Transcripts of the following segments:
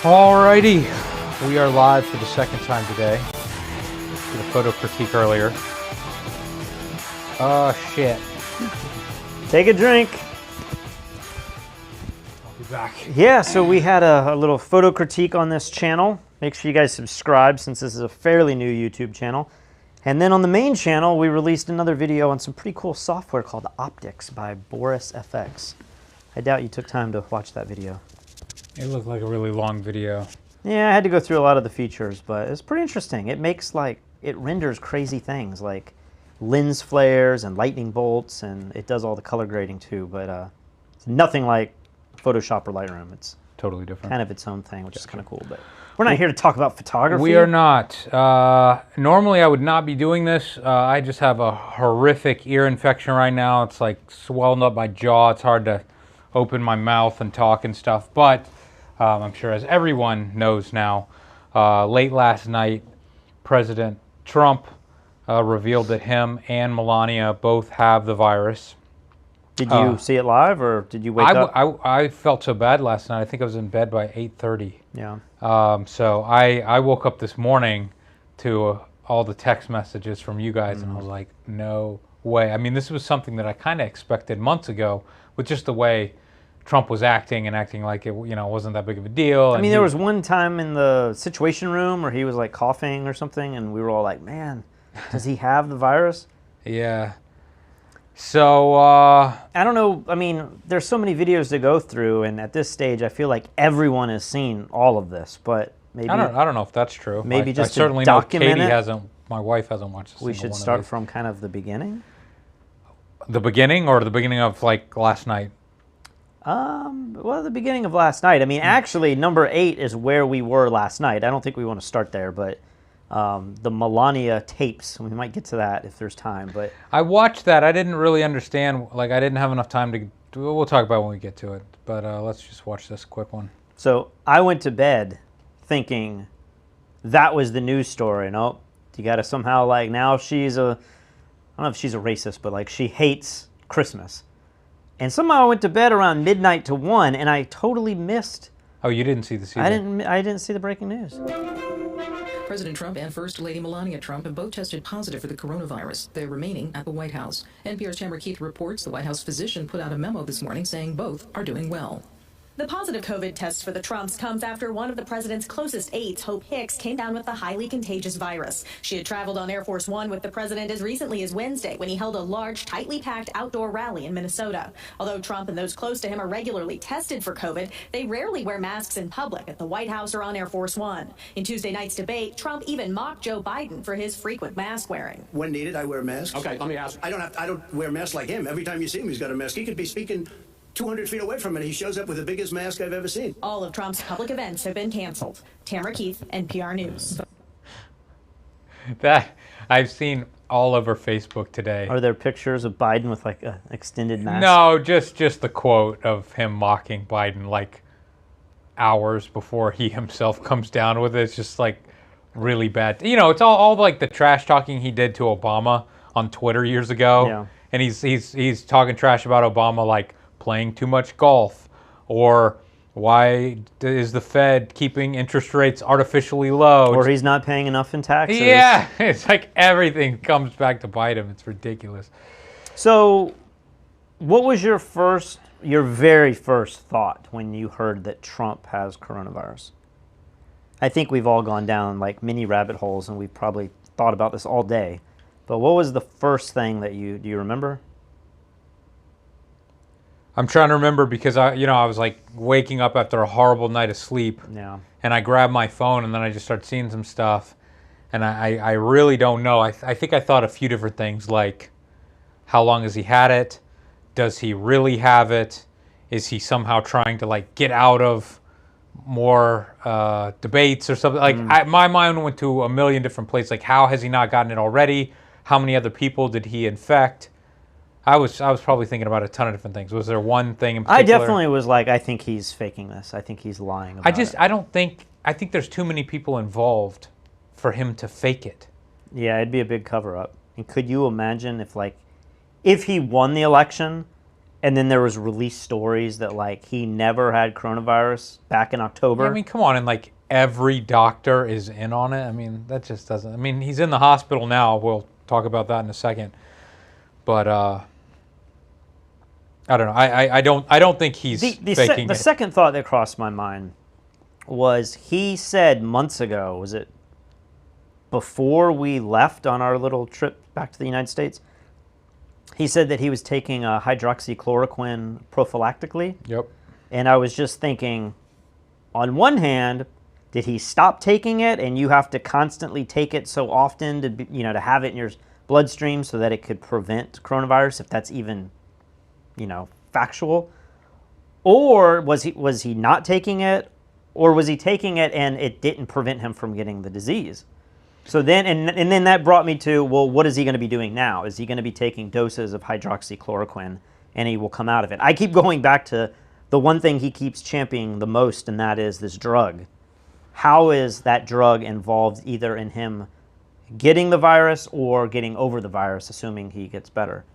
Alrighty, we are live for the second time today. Did a photo critique earlier. Oh shit. Take a drink. I'll be back. Yeah, so we had a little photo critique on this channel. Make sure you guys subscribe since this is a fairly new YouTube channel. And then on the main channel, we released another video on some pretty cool software called Optics by Boris FX. I doubt you took time to watch that video. It looked like a really long video. Yeah, I had to go through a lot of the features, but it's pretty interesting. It makes it renders crazy things like lens flares and lightning bolts, and it does all the color grading too, but it's nothing like Photoshop or Lightroom. It's Totally different. kind of its own thing, which is kind of cool, but we're not here to talk about photography. We are not. Normally I would not be doing this. I just have a horrific ear infection right now. It's like swelling up my jaw. It's hard to open my mouth and talk and stuff, but I'm sure as everyone knows now, late last night, President Trump revealed that him and Melania both have the virus. Did you see it live, or did you wake up? I felt so bad last night. I think I was in bed by 8:30. Yeah. So I woke up this morning to all the text messages from you guys, and I was like, no way. I mean, this was something that I kind of expected months ago, with just the way Trump was acting like it, wasn't that big of a deal. I mean, there was one time in the Situation Room where he was like coughing or something, and we were all like, man, does he have the virus? Yeah. So, I don't know. I mean, there's so many videos to go through, and at this stage, I feel like everyone has seen all of this, but maybe... I don't know if that's true. Maybe just I certainly to know document Katie it. hasn't, my wife hasn't watched a We single should one start of from kind of the beginning. the beginning, or the beginning of, like, last night? Well, the beginning of last night. I mean, actually, number 8 is where we were last night. I don't think we want to start there, but the Melania tapes, we might get to that if there's time. But I watched that. I didn't really understand. Like, I didn't have enough time to... We'll talk about it when we get to it. But let's just watch this quick one. so I went to bed thinking that was the news story. No, you got to somehow, like, now she's I don't know if she's a racist, but like she hates Christmas. And somehow I went to bed around midnight to 1, and I totally missed. Oh, you didn't see the CD? I didn't see the breaking news. President Trump and First Lady Melania Trump have both tested positive for the coronavirus. They're remaining at the White House. NPR's Tamara Keith reports the White House physician put out a memo this morning saying both are doing well. The positive COVID test for the Trumps comes after one of the president's closest aides, Hope Hicks, came down with the highly contagious virus. She had traveled on Air Force One with the president as recently as Wednesday when he held a large, tightly packed outdoor rally in Minnesota. Although Trump and those close to him are regularly tested for COVID, they rarely wear masks in public at the White House or on Air Force One. In Tuesday night's debate, Trump even mocked Joe Biden for his frequent mask wearing. When needed, I wear masks. Okay, let me ask. I don't wear masks like him. Every time you see him, he's got a mask. He could be speaking 200 feet away from it. He shows up with the biggest mask I've ever seen. All of Trump's public events have been canceled. Tamara Keith, NPR News. That I've seen all over Facebook today. Are there pictures of Biden with like an extended mask? No, just the quote of him mocking Biden like hours before he himself comes down with it. It's just like really bad. It's all like the trash talking he did to Obama on Twitter years ago. Yeah. And he's talking trash about Obama, like playing too much golf, or why is the Fed keeping interest rates artificially low? Or he's not paying enough in taxes. Yeah, it's like everything comes back to bite him. It's ridiculous. So, what was your very first thought when you heard that Trump has coronavirus? I think we've all gone down like mini rabbit holes, and we've probably thought about this all day. But what was the first thing that do you remember? I'm trying to remember because I was like waking up after a horrible night of sleep. Yeah. And I grabbed my phone, and then I just started seeing some stuff. And I really don't know. I think I thought a few different things, like how long has he had it? Does he really have it? Is he somehow trying to like get out of more debates or something? Like my mind went to a million different places. Like, how has he not gotten it already? How many other people did he infect? I was probably thinking about a ton of different things. Was there one thing in particular? I definitely was like, I think he's faking this. I think he's lying about it. I think there's too many people involved for him to fake it. Yeah, it'd be a big cover-up. And could you imagine if he won the election And then there was released stories that like he never had coronavirus back in October. I mean, come on, and like every doctor is in on it. I mean, that just doesn't. I mean, he's in the hospital now. We'll talk about that in a second. But I don't know. I don't think he's faking the it. second thought that crossed my mind was he said months ago, was it before we left on our little trip back to the United States? He said that he was taking hydroxychloroquine prophylactically. Yep. And I was just thinking, on one hand, did he stop taking it and you have to constantly take it so often to to have it in your bloodstream so that it could prevent coronavirus, if that's even factual? Or was he not taking it, or was he taking it and it didn't prevent him from getting the disease? So then, and then that brought me to, well, what is he going to be doing now? Is he going to be taking doses of hydroxychloroquine and he will come out of it? I keep going back to the one thing he keeps championing the most, and that is this drug. How is that drug involved either in him getting the virus or getting over the virus, assuming he gets better?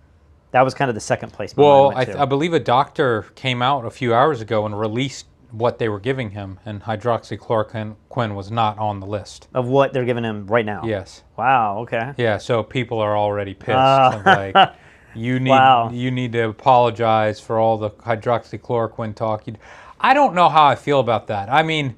That was kind of the second place. Well, I believe a doctor came out a few hours ago and released what they were giving him, and hydroxychloroquine was not on the list Of what they're giving him right now? Yes. Wow, okay. Yeah, so people are already pissed. Like, you need to apologize for all the hydroxychloroquine talk. I don't know how I feel about that. I mean,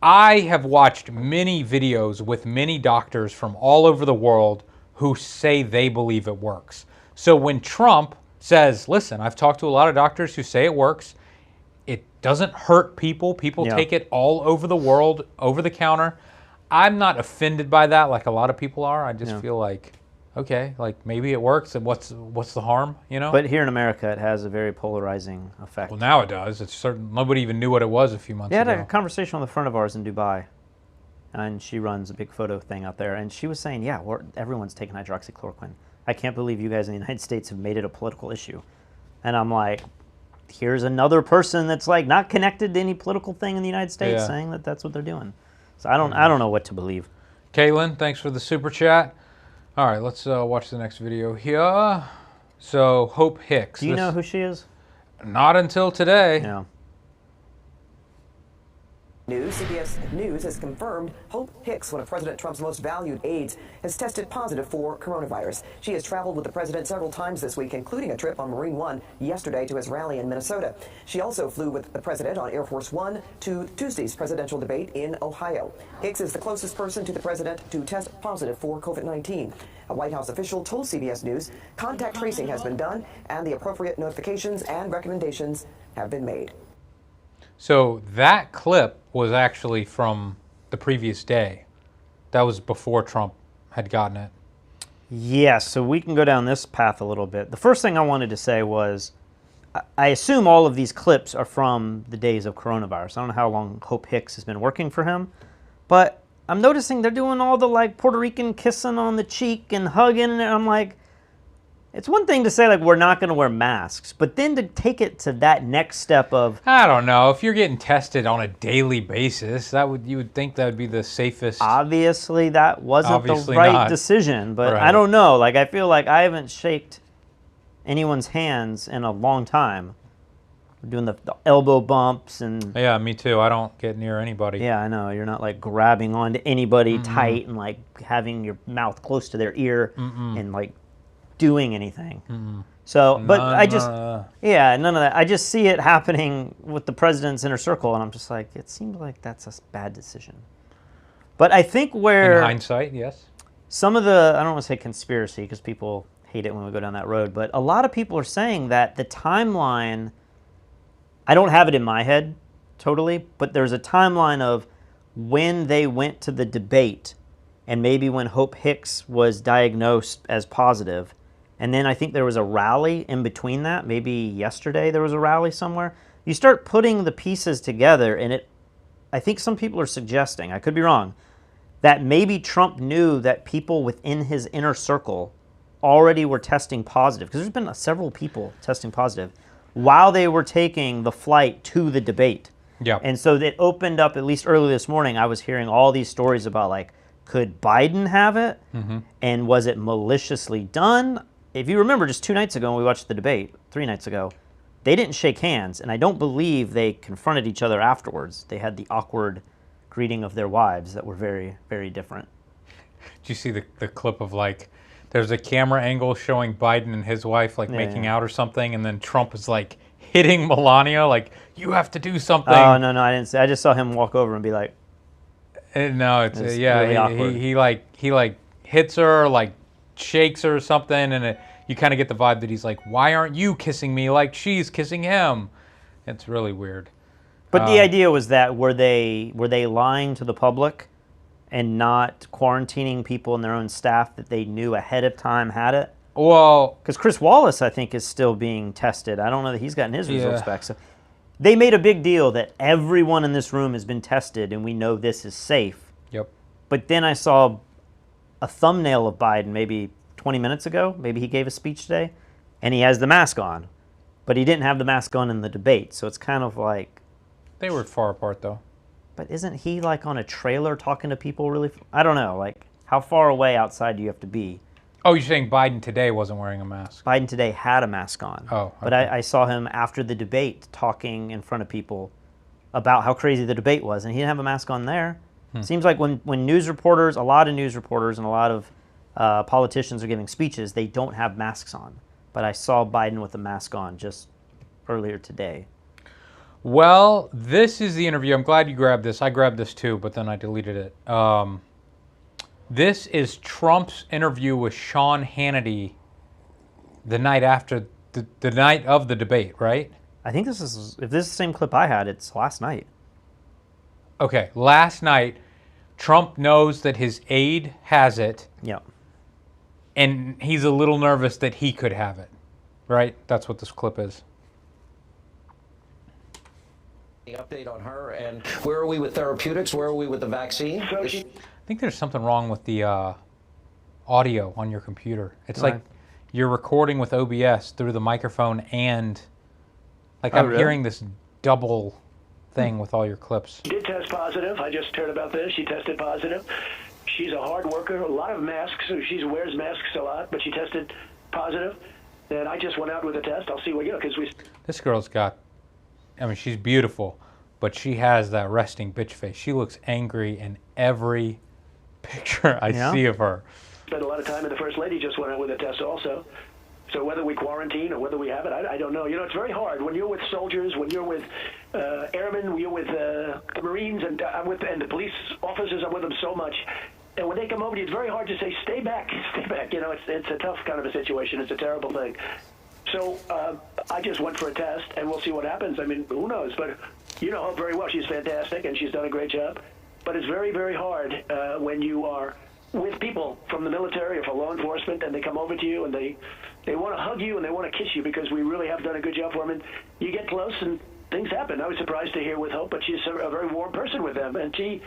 I have watched many videos with many doctors from all over the world who say they believe it works. So when Trump says, listen, I've talked to a lot of doctors who say it works, it doesn't hurt people. People take it all over the world, over the counter. I'm not offended by that like a lot of people are. I just feel like, okay, like maybe it works, and what's the harm, But here in America, it has a very polarizing effect. Well, now it does. It's certain. Nobody even knew what it was a few months ago. I had a conversation with a friend of ours in Dubai, and she runs a big photo thing out there, and she was saying, yeah, everyone's taking hydroxychloroquine. I can't believe you guys in the United States have made it a political issue. And I'm like, here's another person that's like not connected to any political thing in the United States saying that that's what they're doing. So I don't know what to believe. Caitlin, thanks for the super chat. All right, let's watch the next video here. So Hope Hicks. Do you know who she is? Not until today. Yeah. CBS News has confirmed Hope Hicks, one of President Trump's most valued aides, has tested positive for coronavirus. She has traveled with the president several times this week, including a trip on Marine One yesterday to his rally in Minnesota. She also flew with the president on Air Force One to Tuesday's presidential debate in Ohio. Hicks is the closest person to the president to test positive for COVID-19. A White House official told CBS News contact tracing has been done and the appropriate notifications and recommendations have been made. So that clip was actually from the previous day. That was before Trump had gotten it. Yes, so we can go down this path a little bit. The first thing I wanted to say was, I assume all of these clips are from the days of coronavirus. I don't know how long Hope Hicks has been working for him, but I'm noticing they're doing all the like Puerto Rican kissing on the cheek and hugging, and I'm like, it's one thing to say like we're not going to wear masks, but then to take it to that next step of, I don't know, if you're getting tested on a daily basis, you would think that would be the safest. Obviously that wasn't Obviously the right not. decision, but Right. I don't know. Like I feel like I haven't shaked anyone's hands in a long time. We're doing the elbow bumps and Yeah, me too. I don't get near anybody. yeah, I know. You're not like grabbing onto anybody tight and like having your mouth close to their ear and like doing anything. So, but I just, yeah, none of that. I just see it happening with the president's inner circle, and I'm just like, it seems like that's a bad decision. But I think where In hindsight, yes. some of the, I don't want to say conspiracy because people hate it when we go down that road, but a lot of people are saying that the timeline, I don't have it in my head totally, but there's a timeline of when they went to the debate and maybe when Hope Hicks was diagnosed as positive. And then I think there was a rally in between that. Maybe yesterday there was a rally somewhere. You start putting the pieces together, and I think some people are suggesting, I could be wrong, that maybe Trump knew that people within his inner circle already were testing positive, because there's been several people testing positive while they were taking the flight to the debate. Yeah. And so it opened up, at least early this morning, I was hearing all these stories about like, could Biden have it? And was it maliciously done? If you remember just 2 nights ago when we watched the debate, 3 nights ago, They didn't shake hands, and I don't believe they confronted each other afterwards. They had the awkward greeting of their wives that were very, very different. Did you see the clip of like, there's a camera angle showing Biden and his wife like making out or something, and then Trump is like hitting Melania, like, you have to do something. Oh, no, I didn't see. I just saw him walk over and be like, No, it's yeah, really awkward. he like hits her, like shakes her or something, and you kind of get the vibe that he's like, why aren't you kissing me like she's kissing him? It's really weird. But the idea was that were they lying to the public and not quarantining people in their own staff that they knew ahead of time had it? Well, Because Chris Wallace, I think, is still being tested. I don't know that he's gotten his results Yeah. back. So they made a big deal that everyone in this room has been tested and we know this is safe. yep. But then I saw a thumbnail of Biden maybe 20 minutes ago. Maybe he gave a speech today, and he has the mask on. But he didn't have the mask on in the debate. So it's kind of like, They were far apart though. but isn't he like on a trailer talking to people really? I don't know. Like, how far away outside do you have to be? Oh, you're saying Biden today wasn't wearing a mask? Biden today had a mask on. Oh, But okay. I saw him after the debate talking in front of people about how crazy the debate was, and he didn't have a mask on there. Seems like when news reporters, a lot of news reporters and a lot of politicians are giving speeches, they don't have masks on. But I saw Biden with a mask on just earlier today. Well, this is the interview. I'm glad you grabbed this. I grabbed this too, but then I deleted it. This is Trump's interview with Sean Hannity the night after the night of the debate, right? I think this is, if this is the same clip I had, it's last night. Okay, last night, Trump knows that his aide has it, Yeah. and he's a little nervous that he could have it, right? That's what this clip is. The update on her, and where are we with therapeutics? Where are we with the vaccine? I think there's something wrong with the audio on your computer. It's like you're recording with OBS through the microphone, and like I'm really? hearing this double thing with all your clips. She did test positive. I just heard about this. She tested positive. She's a hard worker. A lot of masks. So she wears masks a lot, but she tested positive. And I just went out with a test. I'll see what you know because we. This girl's got, I mean, she's beautiful, but she has that resting bitch face. She looks angry in every picture I Yeah? see of her. Spent a lot of time, and the First Lady just went out with a test also. So whether we quarantine or whether we have it, I don't know. You know, it's very hard when you're with soldiers, when you're with airmen, when you're with the Marines, and I'm with and the police officers. I'm with them so much, and when they come over to you, it's very hard to say, "Stay back, stay back." You know, it's a tough kind of a situation. It's a terrible thing. So I just went for a test, and we'll see what happens. I mean, who knows? But you know her very well. She's fantastic, and she's done a great job. But it's very, very hard when you are with people from the military or from law enforcement, and they come over to you, and they want to hug you, and they want to kiss you, because we really have done a good job for them. And you get close, and things happen. I was surprised to hear with Hope, but she's a very warm person with them. And she...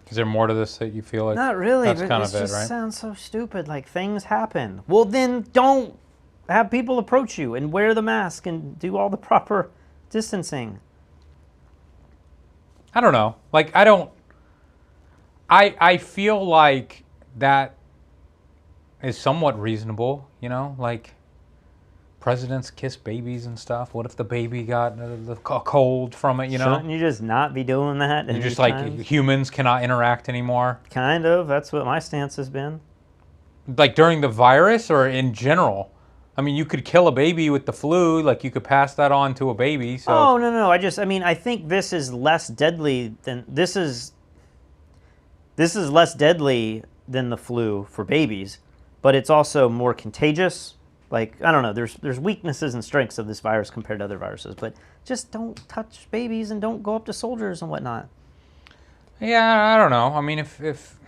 Is there more to this that you feel like? Not really, That's but kind this of it, just right? sounds so stupid. Like, things happen. Well, then don't have people approach you and wear the mask and do all the proper distancing. I don't know. Like, I feel like that is somewhat reasonable, you know? Like, presidents kiss babies and stuff. What if the baby got a cold from it, you know? Shouldn't you just not be doing that? You're just like, anytime? humans cannot interact anymore. Kind of. That's what my stance has been. Like, during the virus or in general? I mean, you could kill a baby with the flu. Like, you could pass that on to a baby. So. Oh, no. I mean, I think this is less deadly than... This is less deadly than the flu for babies, but it's also more contagious. Like, I don't know, there's weaknesses and strengths of this virus compared to other viruses, but just don't touch babies and don't go up to soldiers and whatnot. Yeah, I don't know. I mean, if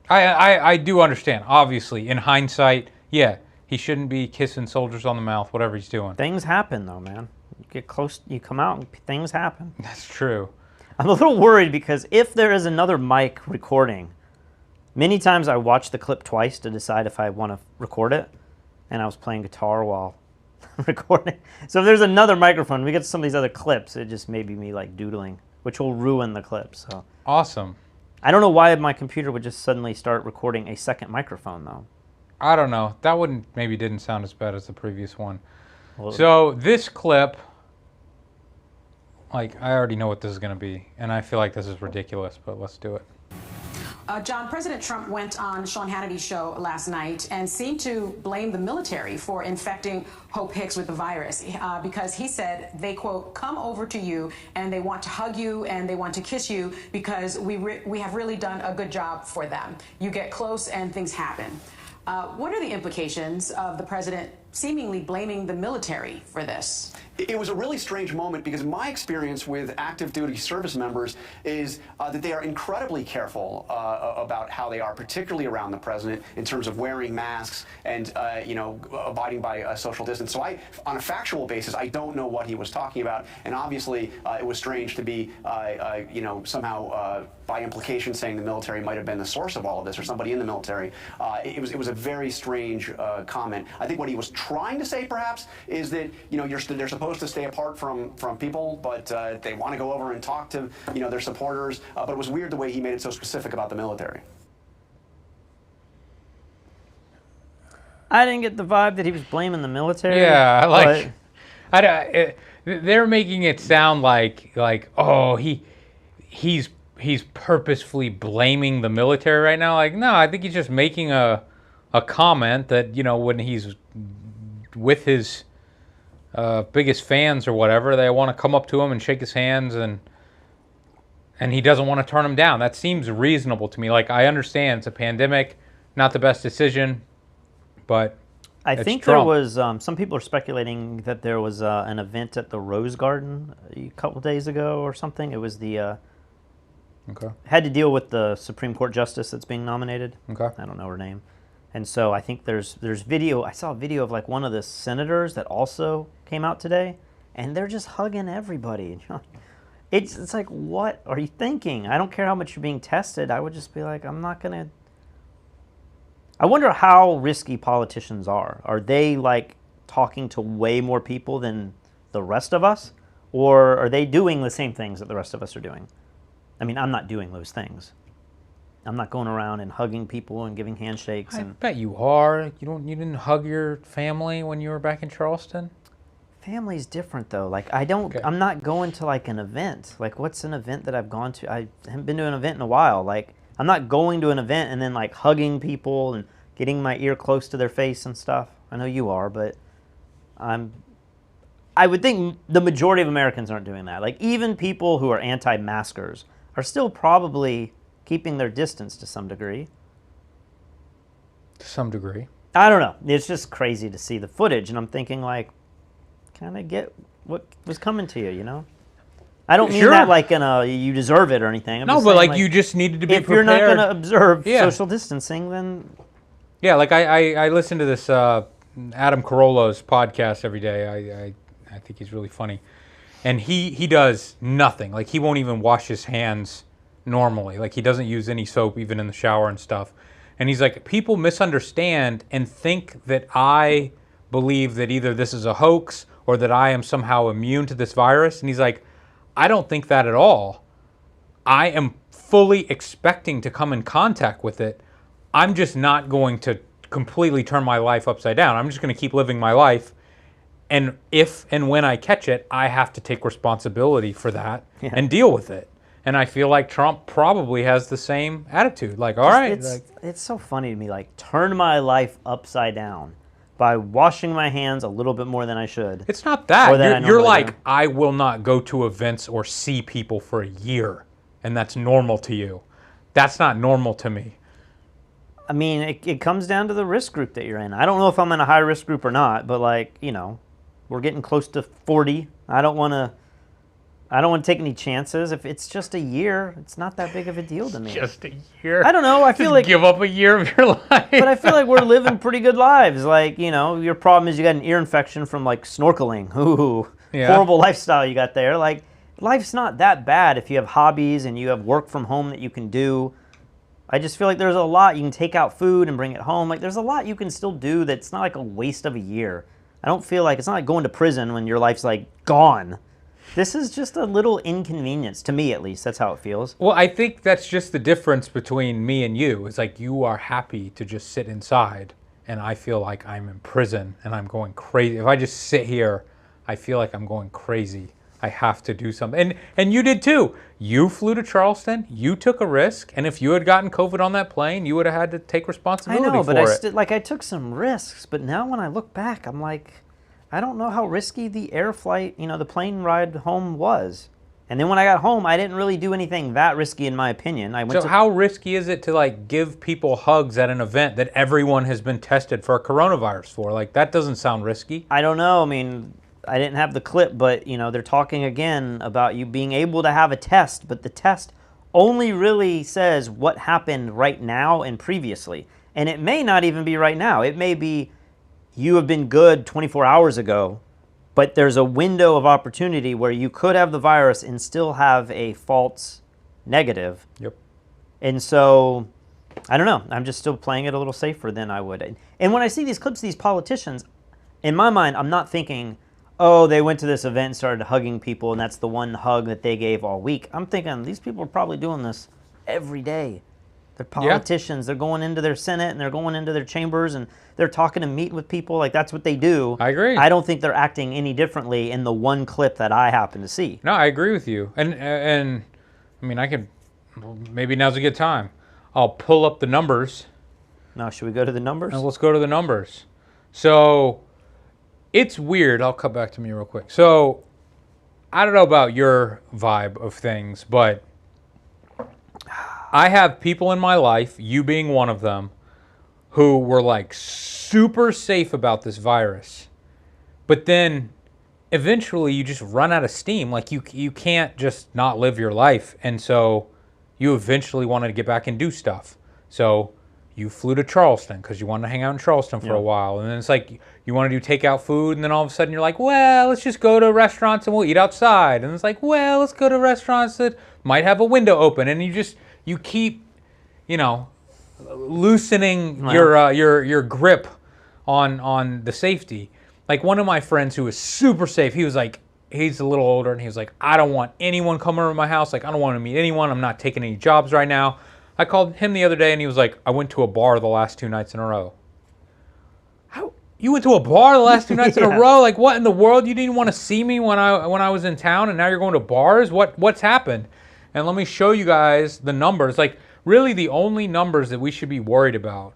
I do understand, obviously, in hindsight, yeah, he shouldn't be kissing soldiers on the mouth, whatever he's doing. Things happen, though, man. You get close, you come out, and things happen. That's true. I'm a little worried because if there is another mic recording, many times I watch the clip twice to decide if I want to record it, and I was playing guitar while recording. So if there's another microphone, we get to some of these other clips, it just may be me like doodling, which will ruin the clip. So Awesome. I don't know why my computer would just suddenly start recording a second microphone, though. I don't know. That didn't sound as bad as the previous one. So this clip, like, I already know what this is going to be, and I feel like this is ridiculous, but let's do it. John, President Trump went on Sean Hannity's show last night and seemed to blame the military for infecting Hope Hicks with the virus because he said they, quote, come over to you and they want to hug you and they want to kiss you because we have really done a good job for them. You get close and things happen. What are the implications of the president seemingly blaming the military for this? It was a really strange moment because my experience with active duty service members is that they are incredibly careful about how they are, particularly around the president, in terms of wearing masks and abiding by social distance. So on a factual basis, I don't know what he was talking about, and obviously it was strange to be somehow by implication saying the military might have been the source of all of this, or somebody in the military. It was a very strange comment. I think what he was trying to say, perhaps, is that they're supposed to stay apart from people, but they want to go over and talk to their supporters. But it was weird the way he made it so specific about the military. I didn't get the vibe that he was blaming the military. Yeah, like they're making it sound like oh he's purposefully blaming the military right now. Like, no, I think he's just making a comment that when he's with his biggest fans or whatever, they want to come up to him and shake his hands, and he doesn't want to turn them down. That seems reasonable to me. Like, I understand it's a pandemic, not the best decision, but I think Trump. there was some people are speculating that there was an event at the Rose Garden a couple days ago or something. It was the had to deal with the Supreme Court justice that's being nominated. Okay. I don't know her name. And so I think there's video. I saw a video of like one of the senators that also came out today, and they're just hugging everybody. It's like, what are you thinking? I don't care how much you're being tested. I would just be like, I'm not gonna. I wonder how risky politicians are. Are they like talking to way more people than the rest of us, or are they doing the same things that the rest of us are doing? I mean, I'm not doing those things. I'm not going around and hugging people and giving handshakes. I bet you are. You didn't hug your family when you were back in Charleston? Family's different though. Like I'm not going to like an event. Like, what's an event that I've gone to? I haven't been to an event in a while. Like, I'm not going to an event and then like hugging people and getting my ear close to their face and stuff. I know you are, but I would think the majority of Americans aren't doing that. Like, even people who are anti-maskers are still probably keeping their distance to some degree. To some degree. I don't know. It's just crazy to see the footage, and I'm thinking, like, kind of get what was coming to you, I don't mean that like in a you deserve it or anything. I'm no, just but saying, like you just needed to be if prepared. you're not going to observe social distancing, then... Yeah, like I listen to this Adam Carolla's podcast every day. I think he's really funny. And he does nothing. Like, he won't even wash his hands normally. Like, he doesn't use any soap even in the shower and stuff. And he's like, people misunderstand and think that I believe that either this is a hoax or that I am somehow immune to this virus. And he's like, I don't think that at all. I am fully expecting to come in contact with it. I'm just not going to completely turn my life upside down. I'm just going to keep living my life. And if and when I catch it, I have to take responsibility for that and deal with it. And I feel like Trump probably has the same attitude. Like, all right. It's so funny to me, like, turn my life upside down by washing my hands a little bit more than I should. It's not that. You're like, do. I will not go to events or see people for a year. And that's normal to you. That's not normal to me. I mean, it comes down to the risk group that you're in. I don't know if I'm in a high risk group or not, but like, we're getting close to 40. I don't want to take any chances. If it's just a year, it's not that big of a deal to me. Just a year? I don't know. I feel like give up a year of your life. But I feel like we're living pretty good lives. Like, your problem is you got an ear infection from like snorkeling. Ooh, horrible lifestyle you got there. Like, life's not that bad if you have hobbies and you have work from home that you can do. I just feel like there's a lot. You can take out food and bring it home. Like, there's a lot you can still do that's not like a waste of a year. I don't feel like, it's not like going to prison when your life's like gone. This is just a little inconvenience, to me at least. That's how it feels. Well, I think that's just the difference between me and you. It's like, you are happy to just sit inside and I feel like I'm in prison and I'm going crazy. If I just sit here, I feel like I'm going crazy. I have to do something. And you did too. You flew to Charleston. You took a risk. And if you had gotten COVID on that plane, you would have had to take responsibility for it. I know, but I took some risks. But now when I look back, I'm like, I don't know how risky the air flight, the plane ride home was. And then when I got home, I didn't really do anything that risky, in my opinion. So how risky is it to like give people hugs at an event that everyone has been tested for coronavirus for? Like, that doesn't sound risky. I don't know. I mean, I didn't have the clip, but they're talking again about you being able to have a test, but the test only really says what happened right now and previously. And it may not even be right now. It may be you have been good 24 hours ago, but there's a window of opportunity where you could have the virus and still have a false negative. Yep. And so, I don't know. I'm just still playing it a little safer than I would. And when I see these clips, these politicians, in my mind, I'm not thinking, oh, they went to this event and started hugging people, and that's the one hug that they gave all week. I'm thinking these people are probably doing this every day. They're politicians. Yeah. They're going into their Senate, and they're going into their chambers, and they're talking to meet with people. Like, that's what they do. I agree. I don't think they're acting any differently in the one clip that I happen to see. No, I agree with you. And I mean, maybe now's a good time. I'll pull up the numbers. Now, should we go to the numbers? Let's go to the numbers. So, it's weird. I'll cut back to me real quick. So, I don't know about your vibe of things, but I have people in my life, you being one of them, who were like super safe about this virus. But then eventually you just run out of steam. Like you can't just not live your life. And so you eventually wanted to get back and do stuff. So you flew to Charleston because you wanted to hang out in Charleston for a while. And then it's like you want to do takeout food. And then all of a sudden you're like, well, let's just go to restaurants and we'll eat outside. And it's like, well, let's go to restaurants that might have a window open. And you keep, loosening your grip on the safety. Like one of my friends who was super safe, he was like, he's a little older, and he was like, I don't want anyone coming over my house. Like, I don't want to meet anyone. I'm not taking any jobs right now. I called him the other day, and he was like, I went to a bar the last 2 nights in a row. How? You went to a bar the last 2 nights in a row? Like, what in the world? You didn't want to see me when I was in town, and now you're going to bars? What's happened? And let me show you guys the numbers. Like, really, the only numbers that we should be worried about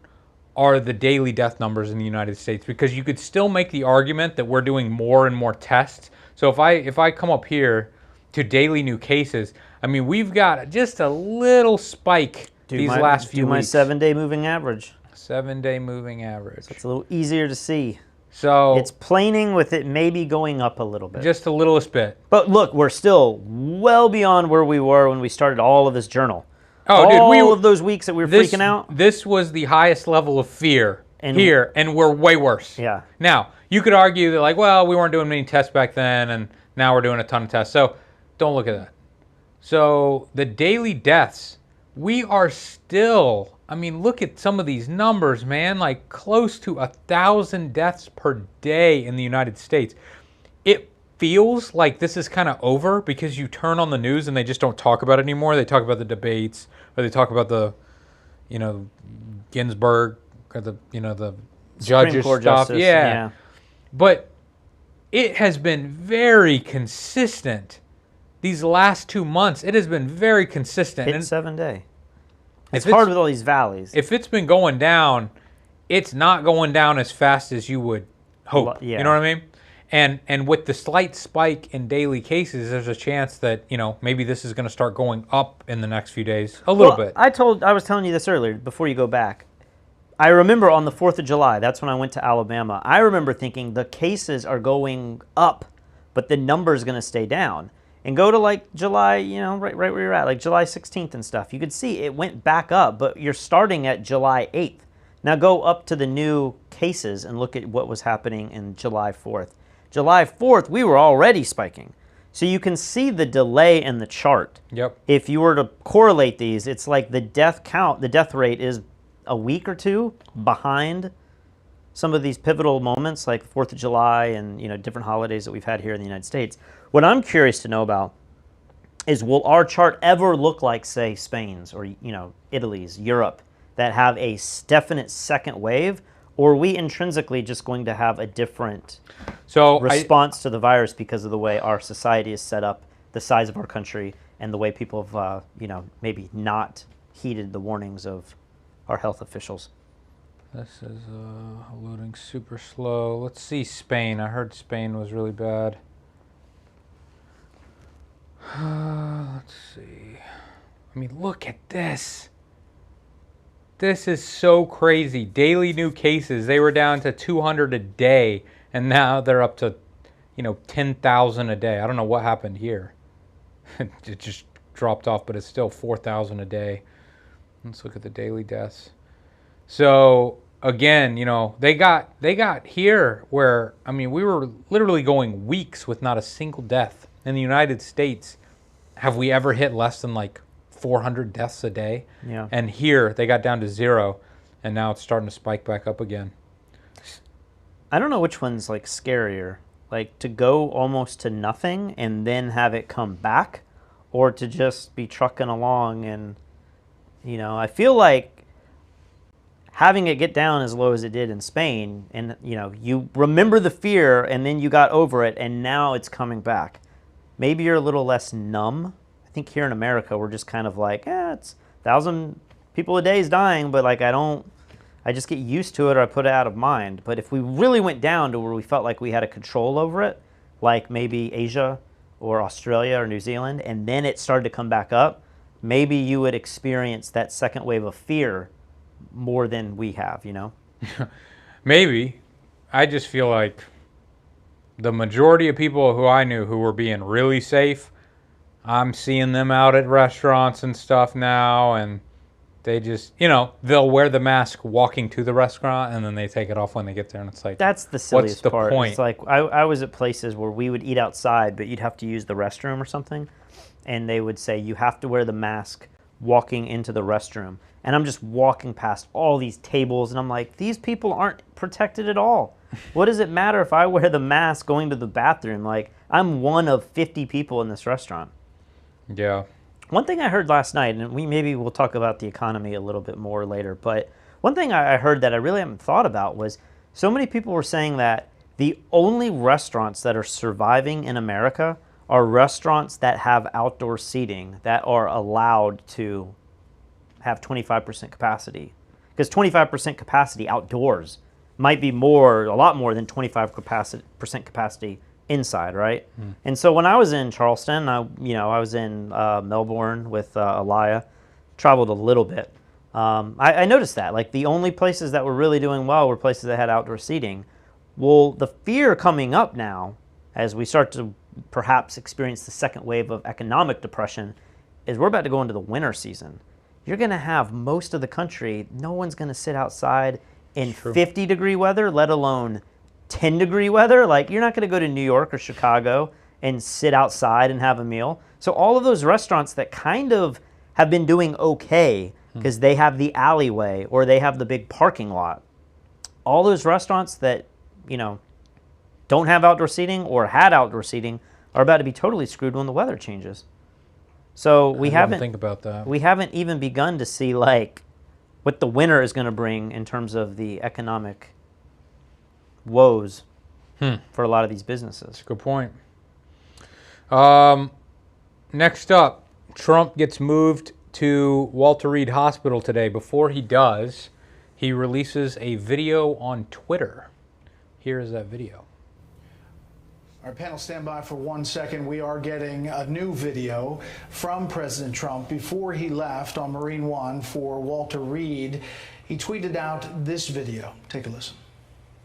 are the daily death numbers in the United States, because you could still make the argument that we're doing more and more tests. So if I come up here to daily new cases, I mean, we've got just a little spike last few weeks. Do my 7-day moving average. 7-day moving average. So it's a little easier to see. So it's planing with it maybe going up a little bit. Just the littlest bit. But look, we're still well beyond where we were when we started all of this journal. Oh, all of those weeks that we were freaking out. This was the highest level of fear here, and we're way worse. Yeah. Now, you could argue that, like, well, we weren't doing many tests back then, and now we're doing a ton of tests. So don't look at that. So the daily deaths, we are still, I mean, look at some of these numbers, man, like close to 1,000 deaths per day in the United States. It feels like this is kind of over because you turn on the news and they just don't talk about it anymore. They talk about the debates, or they talk about the, Ginsburg, or the, the judges stuff. Justice, yeah. But it has been very consistent. These last 2 months, it has been very consistent. It's 7-day. It's hard with all these valleys. If it's been going down, it's not going down as fast as you would hope. Yeah. You know what I mean? And with the slight spike in daily cases, there's a chance that, maybe this is going to start going up in the next few days. A little bit. I was telling you this earlier, before you go back. I remember on the 4th of July, that's when I went to Alabama. I remember thinking the cases are going up, but the number's going to stay down. And go to like July, right where you're at, like July 16th and stuff. You could see it went back up, but you're starting at July 8th. Now go up to the new cases and look at what was happening in July 4th. July 4th, we were already spiking. So you can see the delay in the chart. Yep. If you were to correlate these, it's like the death count, the death rate is a week or two behind some of these pivotal moments like 4th of July and different holidays that we've had here in the United States. What I'm curious to know about is, will our chart ever look like, say, Spain's or Italy's, Europe, that have a definite second wave? Or are we intrinsically just going to have a different So response to the virus because of the way our society is set up, the size of our country, and the way people have, maybe not heeded the warnings of our health officials? This is loading super slow. Let's see Spain. I heard Spain was really bad. Let's see. I mean, look at this. This is so crazy. Daily new cases, they were down to 200 a day, and now they're up to, 10,000 a day. I don't know what happened here. It just dropped off, but it's still 4,000 a day. Let's look at the daily deaths. So again, they got here where, we were literally going weeks with not a single death. In the United States, have we ever hit less than 400 deaths a day? Yeah. And here they got down to 0, and now it's starting to spike back up again. I don't know which one's scarier, to go almost to nothing and then have it come back, or to just be trucking along. And I feel like having it get down as low as it did in Spain, and you remember the fear and then you got over it, and now it's coming back. Maybe you're a little less numb. I think here in America we're just kind of it's 1,000 people a day is dying, but I just get used to it, or I put it out of mind. But if we really went down to where we felt like we had a control over it, like maybe Asia or Australia or New Zealand, and then it started to come back up, maybe you would experience that second wave of fear more than we have, Maybe. I just feel like the majority of people who I knew who were being really safe, I'm seeing them out at restaurants and stuff now, and they just, they'll wear the mask walking to the restaurant, and then they take it off when they get there, and it's that's the silliest what's the part. point? It's I was at places where we would eat outside, but you'd have to use the restroom or something, and they would say you have to wear the mask walking into the restroom. And I'm just walking past all these tables, and I'm like, these people aren't protected at all. What does it matter if I wear the mask going to the bathroom? I'm one of 50 people in this restaurant. Yeah. One thing I heard last night, and maybe we'll talk about the economy a little bit more later, but one thing I heard that I really haven't thought about was so many people were saying that the only restaurants that are surviving in America are restaurants that have outdoor seating, that are allowed to have 25% capacity. Because 25% capacity outdoors might be a lot more than 25% capacity inside, right? And so when I was in Charleston, I was in Melbourne with Alaya, traveled a little bit. I noticed that, the only places that were really doing well were places that had outdoor seating. Well, the fear coming up now, as we start to perhaps experience the second wave of economic depression, is we're about to go into the winter season. You're going to have most of the country, no one's going to sit outside in 50-degree weather, let alone 10-degree weather. You're not going to go to New York or Chicago and sit outside and have a meal. So all of those restaurants that kind of have been doing okay because they have the alleyway or they have the big parking lot, all those restaurants that, don't have outdoor seating or had outdoor seating are about to be totally screwed when the weather changes. So we haven't think about that. We haven't even begun to see what the winter is going to bring in terms of the economic woes for a lot of these businesses. That's a good point. Next up, Trump gets moved to Walter Reed Hospital today. Before he does, he releases a video on Twitter. Here is that video. Our panel, stand by for 1 second. We are getting a new video from President Trump before he left on Marine One for Walter Reed. He tweeted out this video. Take a listen.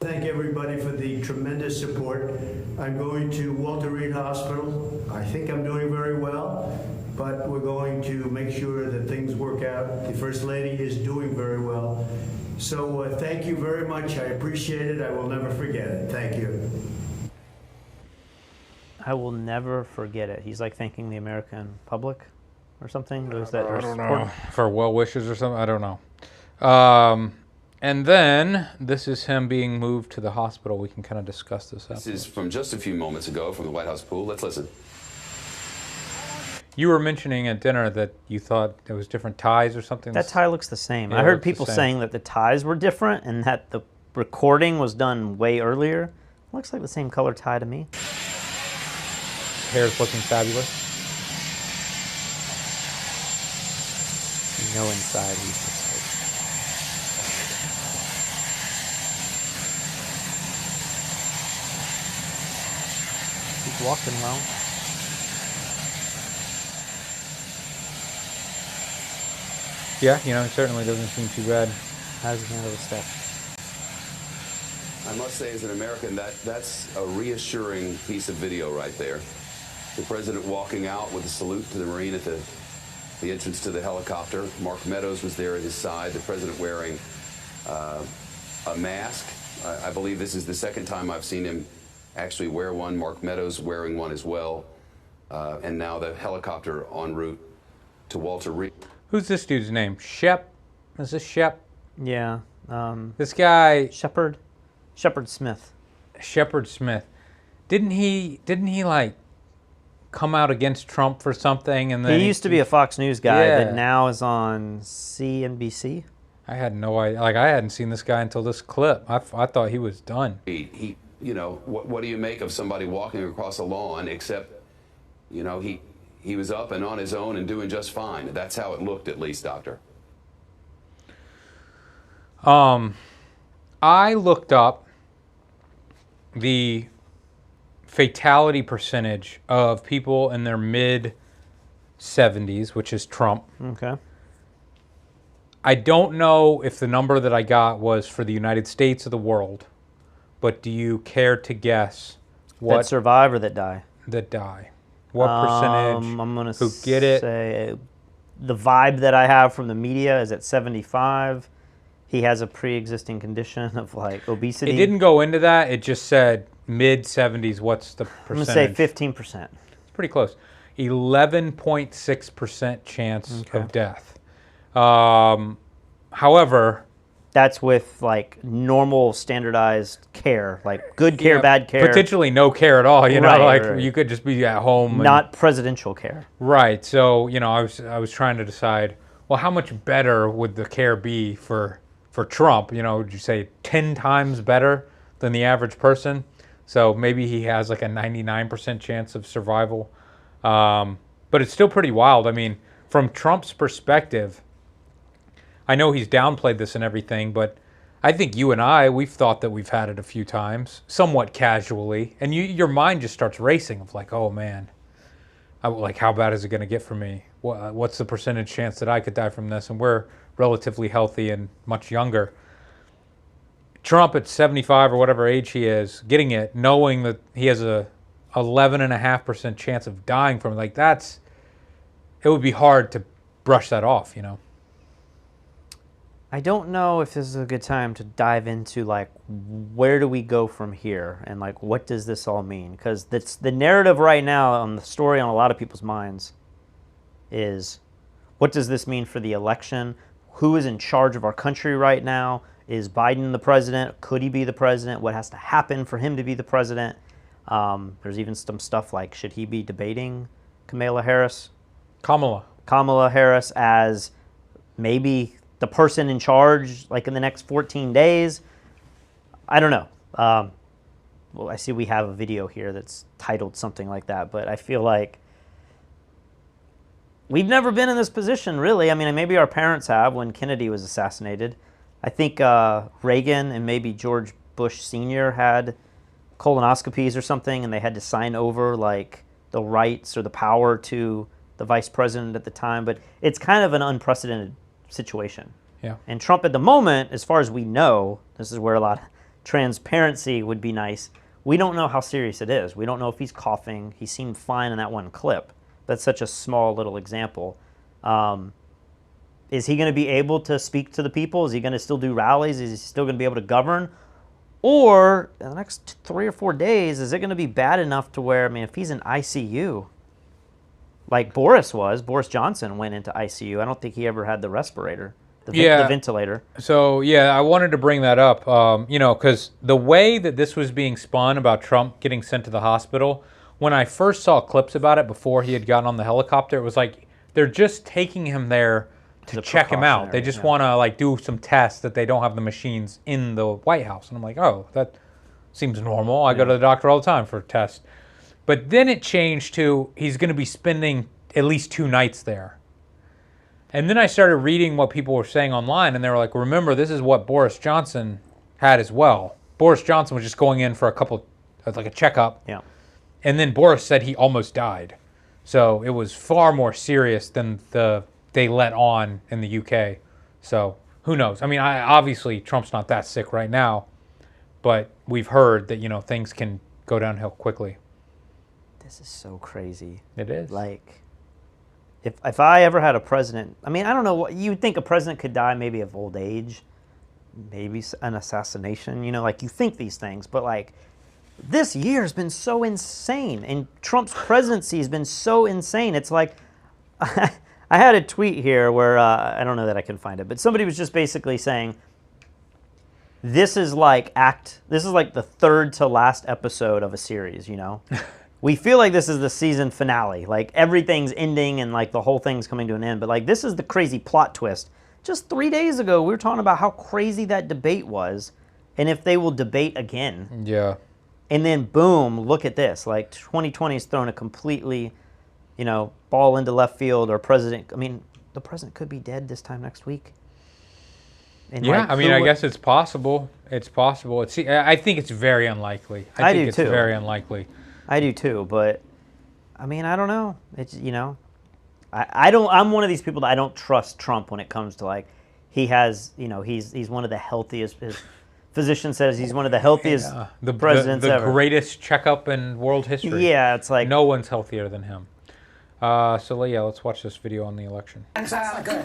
Thank everybody for the tremendous support. I'm going to Walter Reed Hospital. I think I'm doing very well, but we're going to make sure that things work out. The First Lady is doing very well. So thank you very much. I appreciate it. I will never forget it. Thank you. I will never forget it. He's thanking the American public or something. Those that I don't support. know. For well wishes or something. I don't know. And then this is him being moved to the hospital. We can kind of discuss this. This is from just a few moments ago from the White House pool. Let's listen. You were mentioning at dinner that you thought there was different ties or something. That tie looks the same. Yeah, I heard looks the people same. saying that the ties were different and that the recording was done way earlier. Looks like the same color tie to me. Hair's looking fabulous. No inside. He's just he's walking well. Yeah, you know, it certainly doesn't seem too bad. How's he handle the step? I must say, as an American, that's a reassuring piece of video right there. The president walking out with a salute to the Marine at the entrance to the helicopter. Mark Meadows was there at his side. The president wearing a mask. I believe this is the second time I've seen him actually wear one. Mark Meadows wearing one as well. And now the helicopter en route to Walter Reed. Who's this dude's name? Shep? Is this Shep? Yeah. This guy... Shepard Smith. Shepard Smith. Didn't he like come out against Trump for something? And then he used to be a Fox News guy, Yeah. but now is on CNBC. I had no idea. Like, I hadn't seen this guy until this clip. I thought he was done. He you know, what do you make of somebody walking across a lawn, except, you know, he was up and on his own and doing just fine. That's how it looked, at least, Doctor. I looked up the fatality percentage of people in their mid-70s, which is Trump. Okay. I don't know if the number that I got was for the United States or the world, but do you care to guess what That survive or that die? That die? What percentage I'm gonna who get it? say the vibe that I have from the media is at 75. He has a pre-existing condition of like obesity. It didn't go into that. It just said mid-70s. What's the percentage? I'm gonna say 15%. It's pretty close. 11.6% chance of death. However, that's with like normal standardized care, like good care, bad care. Potentially no care at all. You know, Right, like right. you could just be at home. Not presidential care. Right. So, you know, I was trying to decide, well, how much better would the care be for Trump? You know, would you say 10 times better than the average person? So maybe he has like a 99% chance of survival. But it's still pretty wild. I mean, from Trump's perspective, I know he's downplayed this and everything, but I think you and I, we've thought that we've had it a few times, somewhat casually, and your mind just starts racing of like, oh man, like how bad is it going to get for me? What's the percentage chance that I could die from this? And we're relatively healthy and much younger. Trump at 75 or whatever age he is, getting it, knowing that he has a 11.5% chance of dying from it, like it would be hard to brush that off, you know? I don't know if this is a good time to dive into like where do we go from here and like what does this all mean? Because the narrative right now on the story on a lot of people's minds is what does this mean for the election? Who is in charge of our country right now? Is Biden the president? Could he be the president? What has to happen for him to be the president? There's even some stuff like should he be debating Kamala Harris as maybe the person in charge, like in the next 14 days. I don't know. Well, I see we have a video here that's titled something like that, but I feel like we've never been in this position, really. I mean, maybe our parents have when Kennedy was assassinated. I think Reagan and maybe George Bush Sr. had colonoscopies or something, and they had to sign over like the rights or the power to the vice president at the time. But it's kind of an unprecedented situation. Yeah. And Trump at the moment, as far as we know, this is where a lot of transparency would be nice. We don't know how serious it is. We don't know if he's coughing. He seemed fine in that one clip. That's such a small little example. Is he going to be able to speak to the people? Is he going to still do rallies? Is he still going to be able to govern? Or in the next 3 or 4 days, is it going to be bad enough to where, I mean, if he's in ICU, like Boris Johnson went into ICU. I don't think he ever had the respirator, the ventilator. So, yeah, I wanted to bring that up, you know, because the way that this was being spun about Trump getting sent to the hospital, when I first saw clips about it before he had gotten on the helicopter, it was like they're just taking him there to check him out. They just want to like do some tests that they don't have the machines in the White House. And I'm like, oh, that seems normal. I go to the doctor all the time for tests. But then it changed to he's going to be spending at least 2 nights there. And then I started reading what people were saying online, and they were like, remember, this is what Boris Johnson had as well. Boris Johnson was just going in for like a checkup. Yeah. And then Boris said he almost died. So it was far more serious than they let on in the UK. So who knows? I mean, obviously Trump's not that sick right now, but we've heard that, things can go downhill quickly. This is so crazy. It is. Like, if I ever had a president, I mean, I don't know what you'd think a president could die, maybe of old age, maybe an assassination, like you think these things, but like this year has been so insane, and Trump's presidency has been so insane. It's like, I had a tweet here where, I don't know that I can find it, but somebody was just basically saying, this is like the third to last episode of a series, We feel like this is the season finale, like everything's ending and like the whole thing's coming to an end, but like this is the crazy plot twist. Just 3 days ago, we were talking about how crazy that debate was and if they will debate again. Yeah. And then boom, look at this. Like 2020's thrown a completely, ball into left field, or the president could be dead this time next week. And yeah, I guess it's possible. It's possible. I think it's very unlikely. I think it's very unlikely. I do too, but I mean, I don't know. It's I'm one of these people that I don't trust Trump when it comes to like he has, he's one of the healthiest. His physician says he's one of the healthiest presidents the ever. Greatest checkup in world history. Yeah, it's like no one's healthier than him. So yeah, let's watch this video on the election. Good.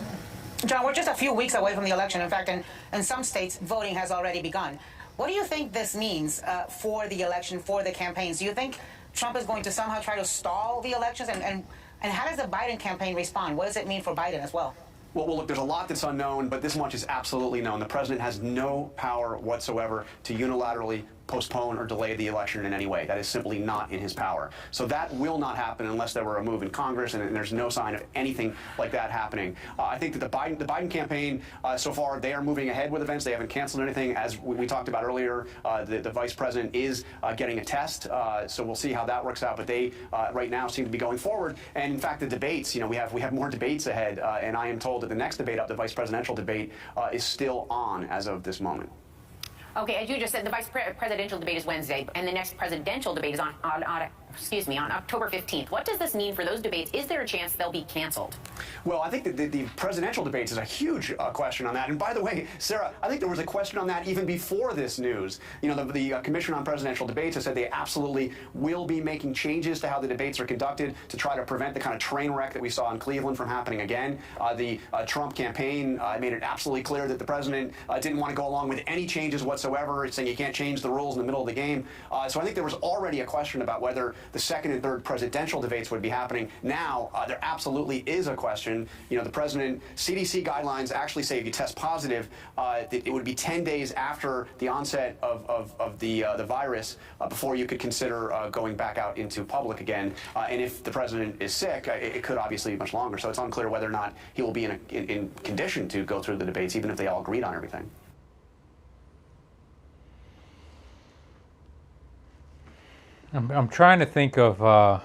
John, we're just a few weeks away from the election. In fact, in some states, voting has already begun. What do you think this means for the election, for the campaigns? Do you think Trump is going to somehow try to stall the elections? And how does the Biden campaign respond? What does it mean for Biden as well? Well, look, there's a lot that's unknown, but this much is absolutely known. The president has no power whatsoever to unilaterally postpone or delay the election in any way. That is simply not in his power. So that will not happen unless there were a move in Congress, and there's no sign of anything like that happening. I think that the Biden campaign, so far, they are moving ahead with events. They haven't canceled anything. As we talked about earlier, the vice president is getting a test, so we'll see how that works out. But they, right now, seem to be going forward. And in fact, the debates, we have more debates ahead, and I am told that the next debate up, the vice presidential debate, is still on as of this moment. Okay, as you just said, the vice presidential debate is Wednesday, and the next presidential debate is on October 15th. What does this mean for those debates? Is there a chance they'll be canceled? Well, I think that the presidential debates is a huge question on that. And by the way, Sarah, I think there was a question on that even before this news. The Commission on Presidential Debates has said they absolutely will be making changes to how the debates are conducted to try to prevent the kind of train wreck that we saw in Cleveland from happening again. The Trump campaign made it absolutely clear that the president didn't want to go along with any changes whatsoever, saying you can't change the rules in the middle of the game. So I think there was already a question about whether the second and third presidential debates would be happening. Now, there absolutely is a question. The CDC guidelines actually say if you test positive, it would be 10 days after the onset of the virus before you could consider going back out into public again. And if the president is sick, it could obviously be much longer. So it's unclear whether or not he will be in condition to go through the debates, even if they all agreed on everything. I'm trying to think of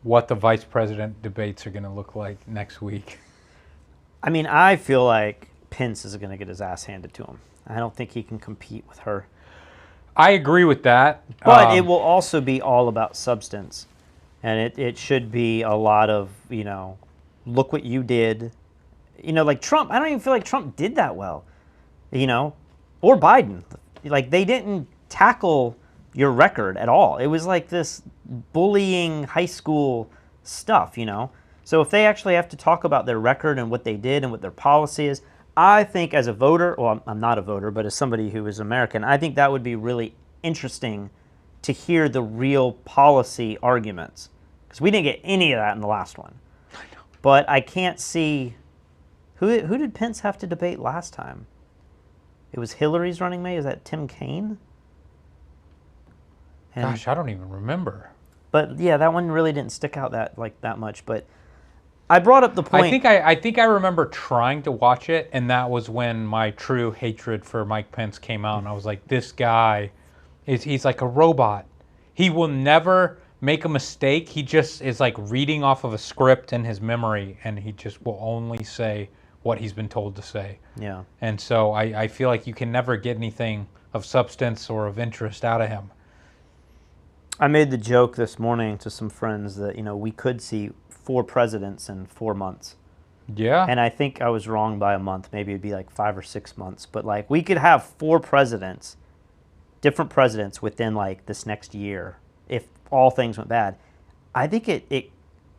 what the vice president debates are going to look like next week. I mean, I feel like Pence is going to get his ass handed to him. I don't think he can compete with her. I agree with that. But it will also be all about substance. And it should be a lot of, look what you did. Like Trump, I don't even feel like Trump did that well. Or Biden. Like, they didn't tackle your record at all. It was like this bullying high school stuff, So if they actually have to talk about their record and what they did and what their policy is, I think as a voter, well, I'm not a voter, but as somebody who is American, I think that would be really interesting to hear the real policy arguments. Because we didn't get any of that in the last one. I know. But I can't see... Who did Pence have to debate last time? It was Hillary's running mate? Is that Tim Kaine? Gosh, I don't even remember. But yeah, that one really didn't stick out that much. But I brought up the point. I think I remember trying to watch it, and that was when my true hatred for Mike Pence came out, and I was like, this guy he's like a robot. He will never make a mistake. He just is like reading off of a script in his memory, and he just will only say what he's been told to say. Yeah. And so I feel like you can never get anything of substance or of interest out of him. I made the joke this morning to some friends that, we could see 4 presidents in 4 months. Yeah. And I think I was wrong by a month. Maybe it'd be like 5 or 6 months. But like we could have 4 presidents, different presidents within like this next year if all things went bad. I think I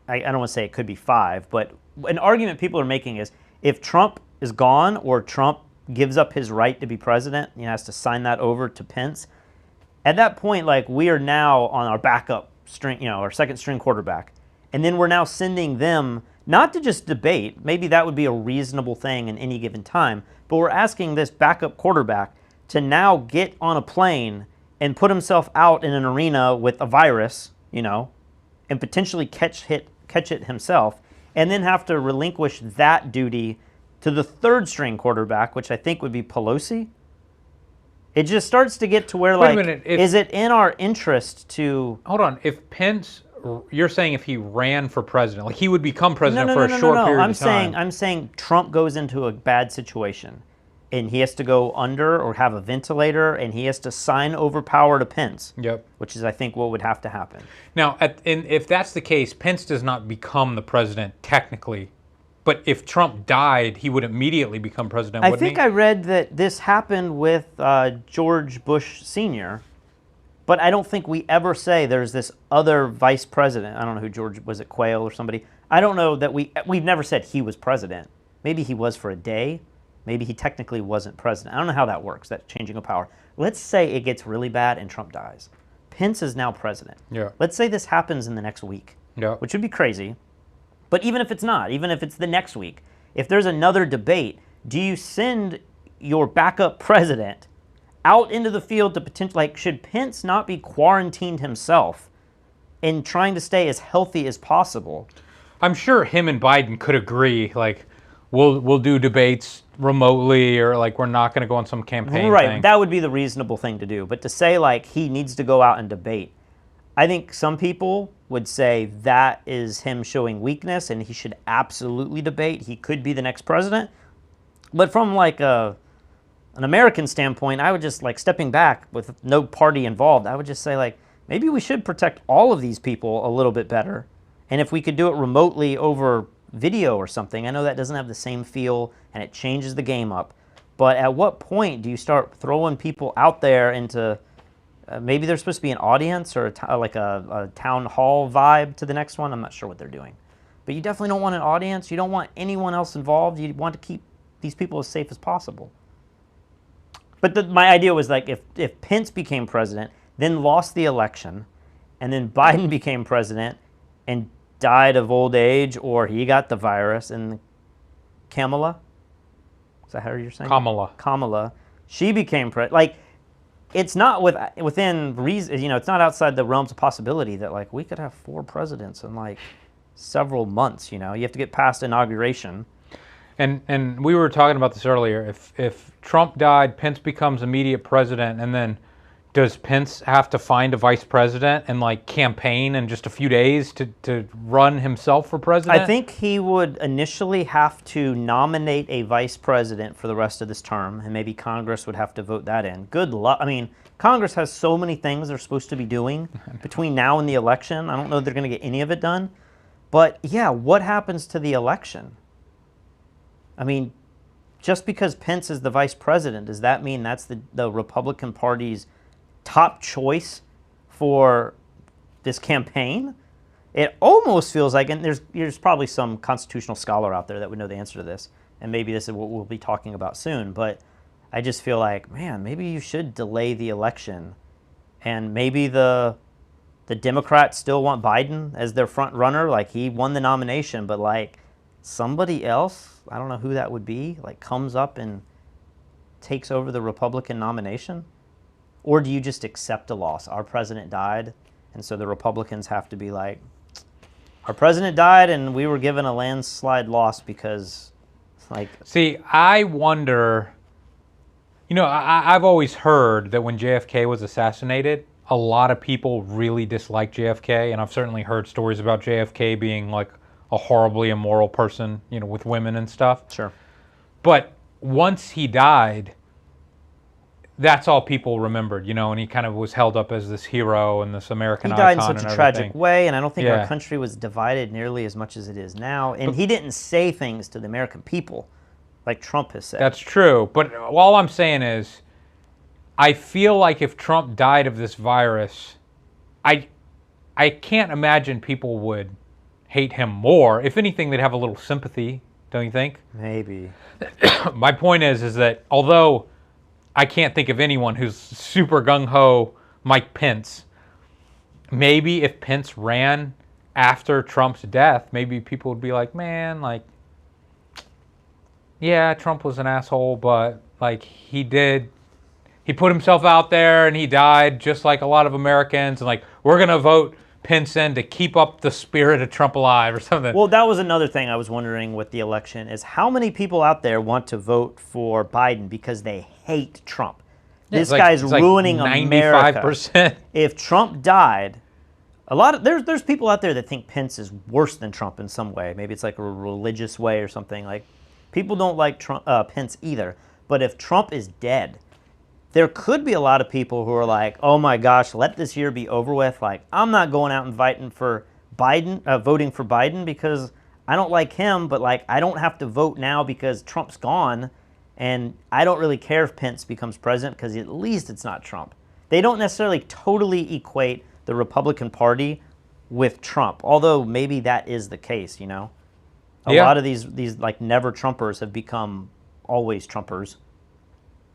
don't want to say it could be 5, but an argument people are making is if Trump is gone or Trump gives up his right to be president, has to sign that over to Pence. At that point, like we are now on our backup string, our second string quarterback. And then we're now sending them not to just debate, maybe that would be a reasonable thing in any given time, but we're asking this backup quarterback to now get on a plane and put himself out in an arena with a virus, and potentially catch it himself, and then have to relinquish that duty to the third string quarterback, which I think would be Pelosi. It just starts to get to where, Wait a minute, is it in our interest to... Hold on. If Pence, you're saying if he ran for president, like he would become president for a short period of time. I'm saying Trump goes into a bad situation, and he has to go under or have a ventilator, and he has to sign over power to Pence. Yep. Which is, I think, what would have to happen. Now, if that's the case, Pence does not become the president technically. But if Trump died, he would immediately become president, wouldn't he? I think I read that this happened with George Bush Sr., but I don't think we ever say there's this other vice president. I don't know who George, was it Quayle or somebody? I don't know that we've never said he was president. Maybe he was for a day. Maybe he technically wasn't president. I don't know how that works, that changing of power. Let's say it gets really bad and Trump dies. Pence is now president. Yeah. Let's say this happens in the next week, which would be crazy. But even if it's not, even if it's the next week, if there's another debate, do you send your backup president out into the field to potentially, should Pence not be quarantined himself and trying to stay as healthy as possible? I'm sure him and Biden could agree, like, we'll do debates remotely, or like we're not going to go on some campaign thing. That would be the reasonable thing to do. But to say like he needs to go out and debate, I think some people would say that is him showing weakness and he should absolutely debate. He could be the next president. But from like an American standpoint, I would just, like, stepping back with no party involved, I would just say, like, maybe we should protect all of these people a little bit better. And if we could do it remotely over video or something, I know that doesn't have the same feel and it changes the game up. But at what point do you start throwing people out there into... maybe there's supposed to be an audience or a town hall vibe to the next one. I'm not sure what they're doing. But you definitely don't want an audience. You don't want anyone else involved. You want to keep these people as safe as possible. But my idea was, like, if Pence became president, then lost the election, and then Biden became president and died of old age, or he got the virus, and Kamala, is that how you're saying? Kamala, she became president. Like, it's not within reason, it's not outside the realms of possibility that, like, we could have 4 presidents in, like, several months, You have to get past inauguration. And we were talking about this earlier. If Trump died, Pence becomes immediate president, and then does Pence have to find a vice president and, like, campaign in just a few days to run himself for president? I think he would initially have to nominate a vice president for the rest of this term, and maybe Congress would have to vote that in. Good luck. I mean, Congress has so many things they're supposed to be doing between now and the election. I don't know if they're going to get any of it done. But, yeah, what happens to the election? I mean, just because Pence is the vice president, does that mean that's the Republican Party's top choice for this campaign? It almost feels like, and there's probably some constitutional scholar out there that would know the answer to this, and maybe this is what we'll be talking about soon, but I just feel like, man, maybe you should delay the election, and maybe the Democrats still want Biden as their front runner. Like, he won the nomination, but, like, somebody else, I don't know who that would be, like, comes up and takes over the Republican nomination? Or do you just accept a loss? Our president died, and so the Republicans have to be like, Our president died, and we were given a landslide loss because, like... See, I wonder... You know, I've always heard that when JFK was assassinated, a lot of people really disliked JFK, and I've certainly heard stories about JFK being like a horribly immoral person, you know, with women and stuff. Sure. But once he died, that's all people remembered, you know, and he kind of was held up as this hero and this American icon. He died in such a tragic way, and I don't think Yeah. our country was divided nearly as much as it is now. And he didn't say things to the American people like Trump has said. That's true. But all I'm saying is, I feel like if Trump died of this virus, I can't imagine people would hate him more. If anything, they'd have a little sympathy, don't you think? Maybe. My point is that although I can't think of anyone who's super gung-ho Mike Pence, maybe if Pence ran after Trump's death, maybe people would be like, man, like, yeah, Trump was an asshole, but like he put himself out there and he died just like a lot of Americans, and like we're gonna vote Pence in to keep up the spirit of Trump alive or something. Well, that was another thing I was wondering with the election is how many people out there want to vote for Biden because they hate Trump. Yeah, This it's guy's like ruining 95%. America. If Trump died, there's people out there that think Pence is worse than Trump in some way. Maybe it's like a religious way or something. Like people don't like Pence either. But if Trump is dead, there could be a lot of people who are like, oh my gosh, let this year be over with. Like, I'm not going out and voting for Biden because I don't like him, but like I don't have to vote now because Trump's gone. And I don't really care if Pence becomes president because at least it's not Trump. They don't necessarily totally equate the Republican Party with Trump, although maybe that is the case, you know? A lot of these like never Trumpers have become always Trumpers.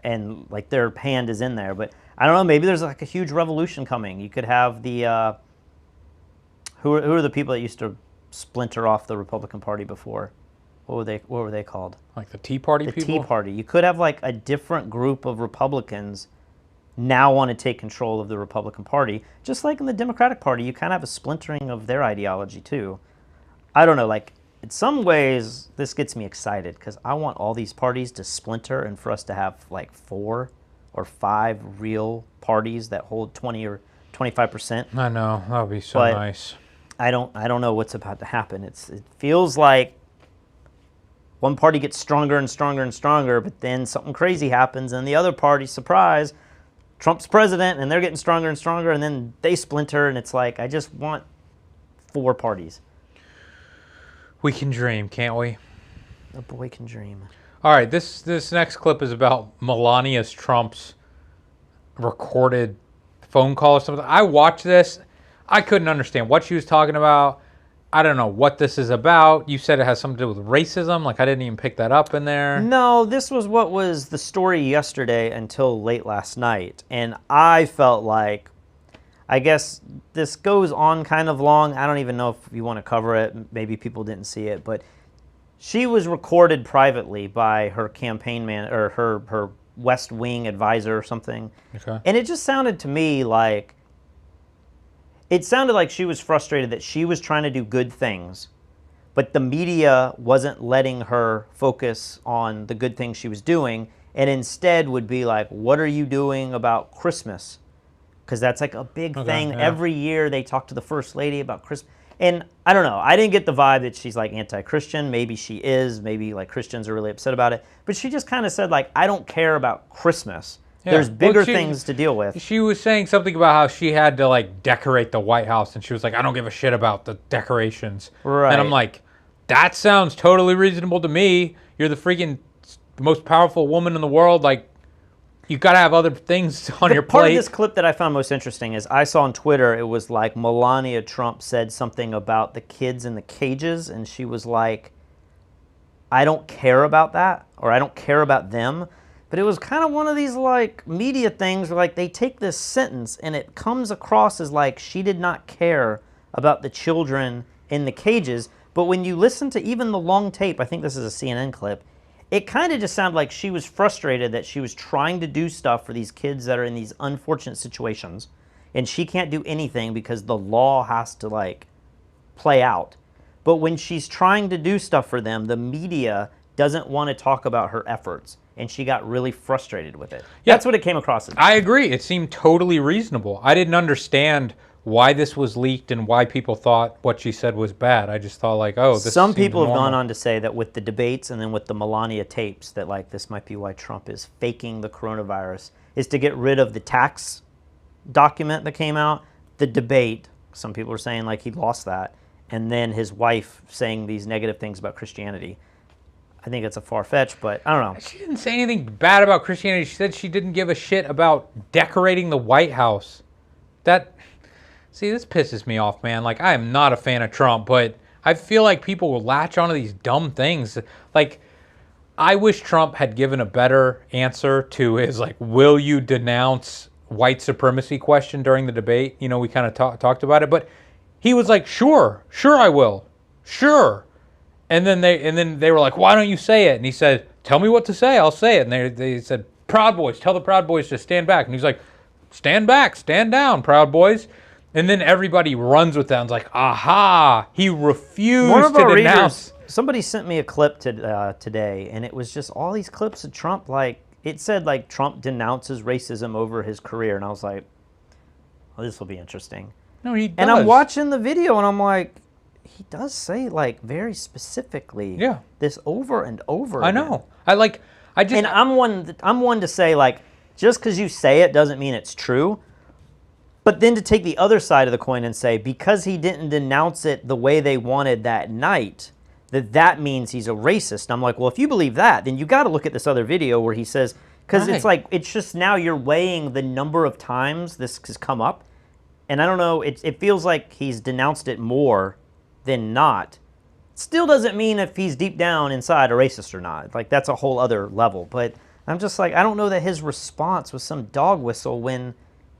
And like their hand is in there, but I don't know. Maybe there's like a huge revolution coming. You could have the who are the people that used to splinter off the Republican Party before? What were they called? Like the Tea Party people? The Tea Party. You could have like a different group of Republicans now want to take control of the Republican Party, just like in the Democratic Party. You kind of have a splintering of their ideology too. I don't know. Like in some ways, this gets me excited because I want all these parties to splinter and for us to have like 4 or 5 real parties that hold 20 or 25%. I know, that would be so But nice. I don't know what's about to happen. It feels like one party gets stronger and stronger and stronger, but then something crazy happens and the other party, surprise, Trump's president, and they're getting stronger and stronger, and then they splinter, and it's like, I just want 4 parties. We can dream, can't we? A boy can dream. All right, this next clip is about Melania Trump's recorded phone call or something. I watched this. I couldn't understand what she was talking about. I don't know what this is about. You said it has something to do with racism. Like, I didn't even pick that up in there. No, this was what was the story yesterday until late last night. And I felt like, I guess this goes on kind of long. I don't even know if you want to cover it. Maybe people didn't see it. But she was recorded privately by her campaign man or her West Wing advisor or something. Okay. And it just sounded to me like, it sounded like she was frustrated that she was trying to do good things, but the media wasn't letting her focus on the good things she was doing, and instead would be like, what are you doing about Christmas? Because that's like a big thing. Yeah. Every year they talk to the First Lady about Christmas. And I don't know. I didn't get the vibe that she's like anti-Christian. Maybe she is. Maybe like Christians are really upset about it. But she just kind of said like, I don't care about Christmas. Yeah. There's bigger Well, things to deal with. She was saying something about how she had to like decorate the White House, and she was like, I don't give a shit about the decorations. Right. And I'm like, that sounds totally reasonable to me. You're the freaking most powerful woman in the world. Like, you got to have other things on your Part plate. of this clip that I found most interesting is I saw on Twitter, it was like Melania Trump said something about the kids in the cages, and she was like, I don't care about that, or I don't care about them. But it was kind of one of these like media things where like they take this sentence and it comes across as like she did not care about the children in the cages. But when you listen to even the long tape, I think this is a CNN clip, it kind of just sounded like she was frustrated that she was trying to do stuff for these kids that are in these unfortunate situations, and she can't do anything because the law has to like play out. But when she's trying to do stuff for them, the media doesn't want to talk about her efforts. And she got really frustrated with it. Yeah. That's what it came across as. I agree. It seemed totally reasonable. I didn't understand why this was leaked and why people thought what she said was bad. I just thought like, oh, this Some seems people have normal. gone on to say that with the debates and then with the Melania tapes, that like this might be why Trump is faking the coronavirus, is to get rid of the tax document that came out, the debate. Some people are saying like he lost that, and then his wife saying these negative things about Christianity. I think it's a far-fetched, but I don't know. She didn't say anything bad about Christianity. She said she didn't give a shit about decorating the White House. See, this pisses me off, man. Like, I am not a fan of Trump, but I feel like people will latch onto these dumb things. Like, I wish Trump had given a better answer to his, like, will you denounce white supremacy question during the debate. You know, we kind of talked about it, but he was like, sure I will. Sure. And then they were like, why don't you say it? And he said, tell me what to say, I'll say it. And they said, Proud Boys, tell the Proud Boys to stand back. And he's like, stand back, stand down, Proud Boys. And then everybody runs with that and is like, aha, he refused to denounce. Somebody sent me a clip today, and it was just all these clips of Trump. Like, it said, like, Trump denounces racism over his career. And I was like, well, this will be interesting. No, he does. And I'm watching the video, and I'm like, he does say, like, very specifically this over and over I again. know. And I'm one to say, like, just because you say it doesn't mean it's true. But then to take the other side of the coin and say, because he didn't denounce it the way they wanted that night, that means he's a racist. I'm like, well, if you believe that, then you got to look at this other video where he says, because it's like, it's just now you're weighing the number of times this has come up. And I don't know, it feels like he's denounced it more than not. Still doesn't mean if he's deep down inside a racist or not. Like, that's a whole other level. But I'm just like, I don't know that his response was some dog whistle when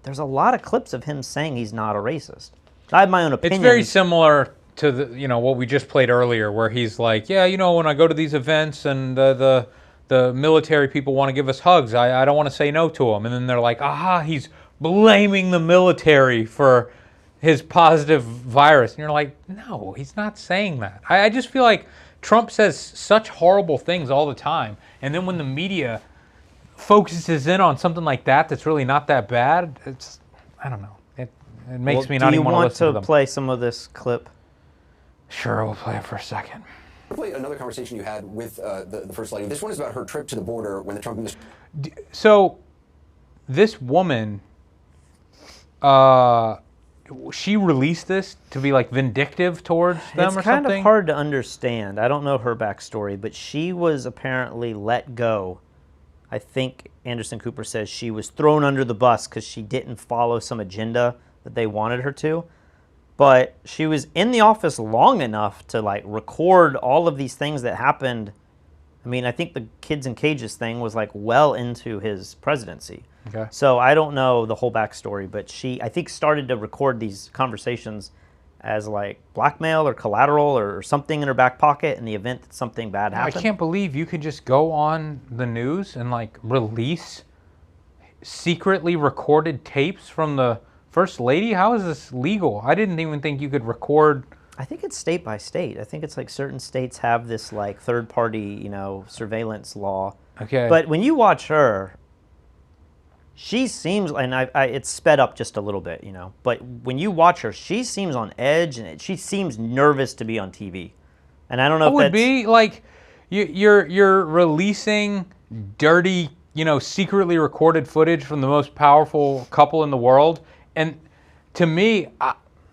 there's a lot of clips of him saying he's not a racist. I have my own opinion. It's very similar to what we just played earlier, where he's like, yeah, when I go to these events and the military people want to give us hugs, I don't want to say no to them. And then they're like, aha, he's blaming the military for his positive virus. And you're like, no, he's not saying that. I just feel like Trump says such horrible things all the time. And then when the media focuses in on something like that that's really not that bad, I don't know. It makes me not even want to listen to them. Do you want to play some of this clip? Sure, we'll play it for a second. Play another conversation you had with the First Lady. This one is about her trip to the border when the Trump administration... So, this woman, she released this to be like vindictive towards them or something? It's kind of hard to understand. I don't know her backstory, but she was apparently let go. I think Anderson Cooper says she was thrown under the bus because she didn't follow some agenda that they wanted her to. But she was in the office long enough to like record all of these things that happened. I mean, I think the kids in cages thing was like well into his presidency. Okay. So I don't know the whole backstory, but she, I think, started to record these conversations as like blackmail or collateral or something in her back pocket in the event that something bad happened. I can't believe you could just go on the news and like release secretly recorded tapes from the First Lady. How is this legal? I didn't even think you could record. I think it's state by state. I think it's like certain states have this like third party, surveillance law. Okay. But when you watch her, she seems, and it's sped up just a little bit, but when you watch her, she seems on edge and she seems nervous to be on TV. And I don't know if would be like you're releasing dirty, secretly recorded footage from the most powerful couple in the world. And to me,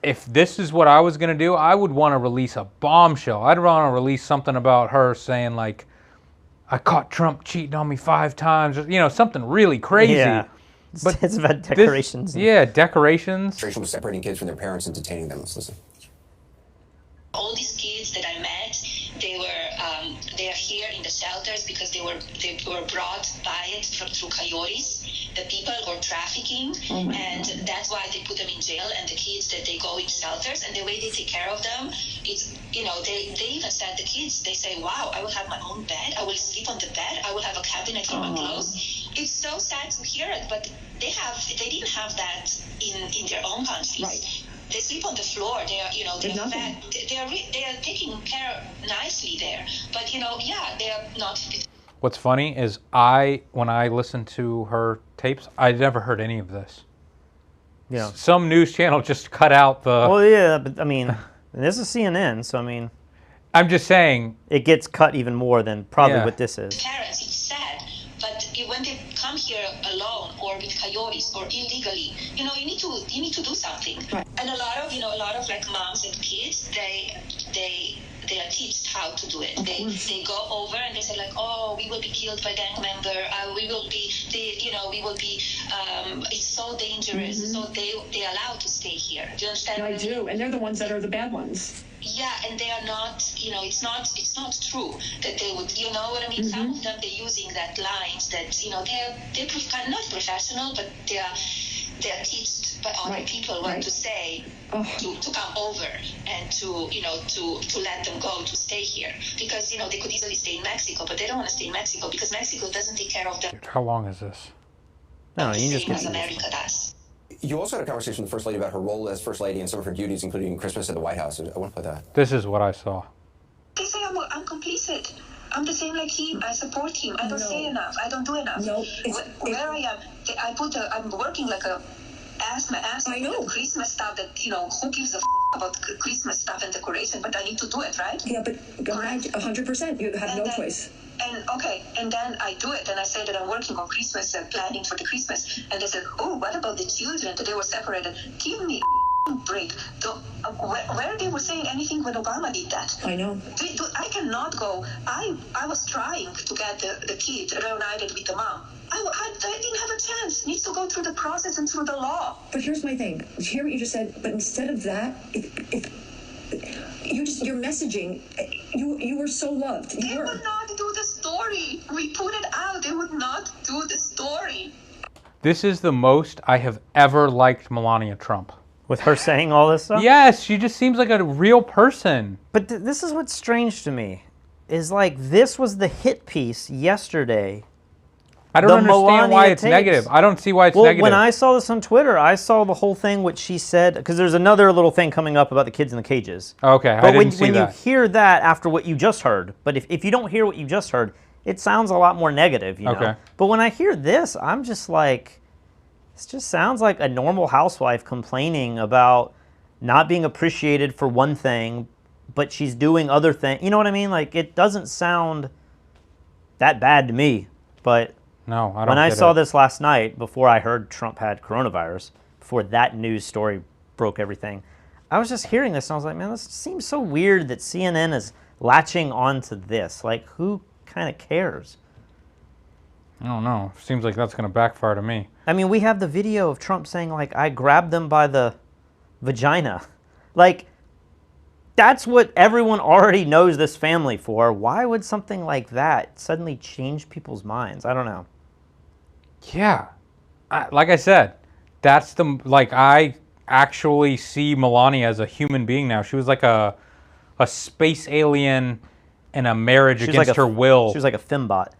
if this is what I was going to do, I would want to release a bombshell. I'd want to release something about her saying like, I caught Trump cheating on me 5 times, something really crazy. Yeah. But it's about decorations. Decorations. The administration was separating kids from their parents and detaining them. Let's listen. All these kids that I met, they are here in the shelters because they were brought by it through coyotes. The people were trafficking, and that's why they put them in jail. And the kids that they go in shelters, and the way they take care of them, it's they even said the kids, they say, wow, I will have my own bed, I will sleep on the bed, I will have a cabinet for my clothes. It's so sad to hear it, but they didn't have that in their own countries. Right. They sleep on the floor. They are, you know, they're fed. They are taking care nicely there. But, you know, yeah, they are not fit. What's funny is when I listened to her tapes, I never heard any of this. Yeah. Some news channel just cut out the... Well, yeah, but I mean, this is CNN, so I mean... I'm just saying... It gets cut even more than probably what this is. Parents, it's sad, but when they come here alone or with coyotes or illegally, you know, you need to do something. Right. And a lot of like moms and kids, they are taught how to do it. They go over and they say like, oh, we will be killed by gang member. We will be, it's so dangerous. So they allow to stay here. Do you understand? I do, and they're the ones that are the bad ones. Yeah, and they are not, you know, it's not true that they would, you know what I mean? Some of them, they're using that lines that, you know, they're not professional, but they're taught by other people what to say to come over and to, you know, to let them go, to stay here. Because, you know, they could easily stay in Mexico, but they don't want to stay in Mexico because Mexico doesn't take care of them. How long is this? No, the same as America does. You also had a conversation with the First Lady about her role as First Lady and some of her duties, including Christmas at the White House. I want to play that. This is what I saw. They say I'm complicit. I'm the same like him. I support him. I don't say enough. I don't do enough. No, where I am, I'm working like a ass. I know Christmas stuff that, you know, who gives a about Christmas stuff and decoration, but I need to do it, right? Yeah, but 100%. You have no choice. And then I do it, and I say that I'm working on Christmas, planning for the Christmas, and they said, oh, what about the children that they were separated? Give me a break. Where they were saying anything when Obama did that? I know. I cannot go. I was trying to get the kid reunited with the mom. I didn't have a chance. Needs to go through the process and through the law. But here's my thing. Hear what you just said, but instead of that, your messaging, you were so loved. They would not do the story. We put it out. They would not do the story. This is the most I have ever liked Melania Trump. With her saying all this stuff? Yes, she just seems like a real person. But this is what's strange to me, is like this was the hit piece yesterday. I don't understand why it's negative. I don't see why it's negative. When I saw this on Twitter, I saw the whole thing, what she said, because there's another little thing coming up about the kids in the cages. Okay, but I didn't see that. When you hear that after what you just heard, but if you don't hear what you just heard, it sounds a lot more negative, you know? Okay. But when I hear this, I'm just like, this just sounds like a normal housewife complaining about not being appreciated for one thing, but she's doing other things. You know what I mean? Like, it doesn't sound that bad to me, but... No, I don't. When I saw this last night, before I heard Trump had coronavirus, before that news story broke everything, I was just hearing this and I was like, man, this seems so weird that CNN is latching onto this. Like, who kind of cares? I don't know. Seems like that's going to backfire to me. I mean, we have the video of Trump saying, like, I grabbed them by the vagina. Like, that's what everyone already knows this family for. Why would something like that suddenly change people's minds? I don't know. Yeah. Like I said, that's I actually see Melania as a human being now. She was like a space alien in a marriage against her will. She was like a fembot.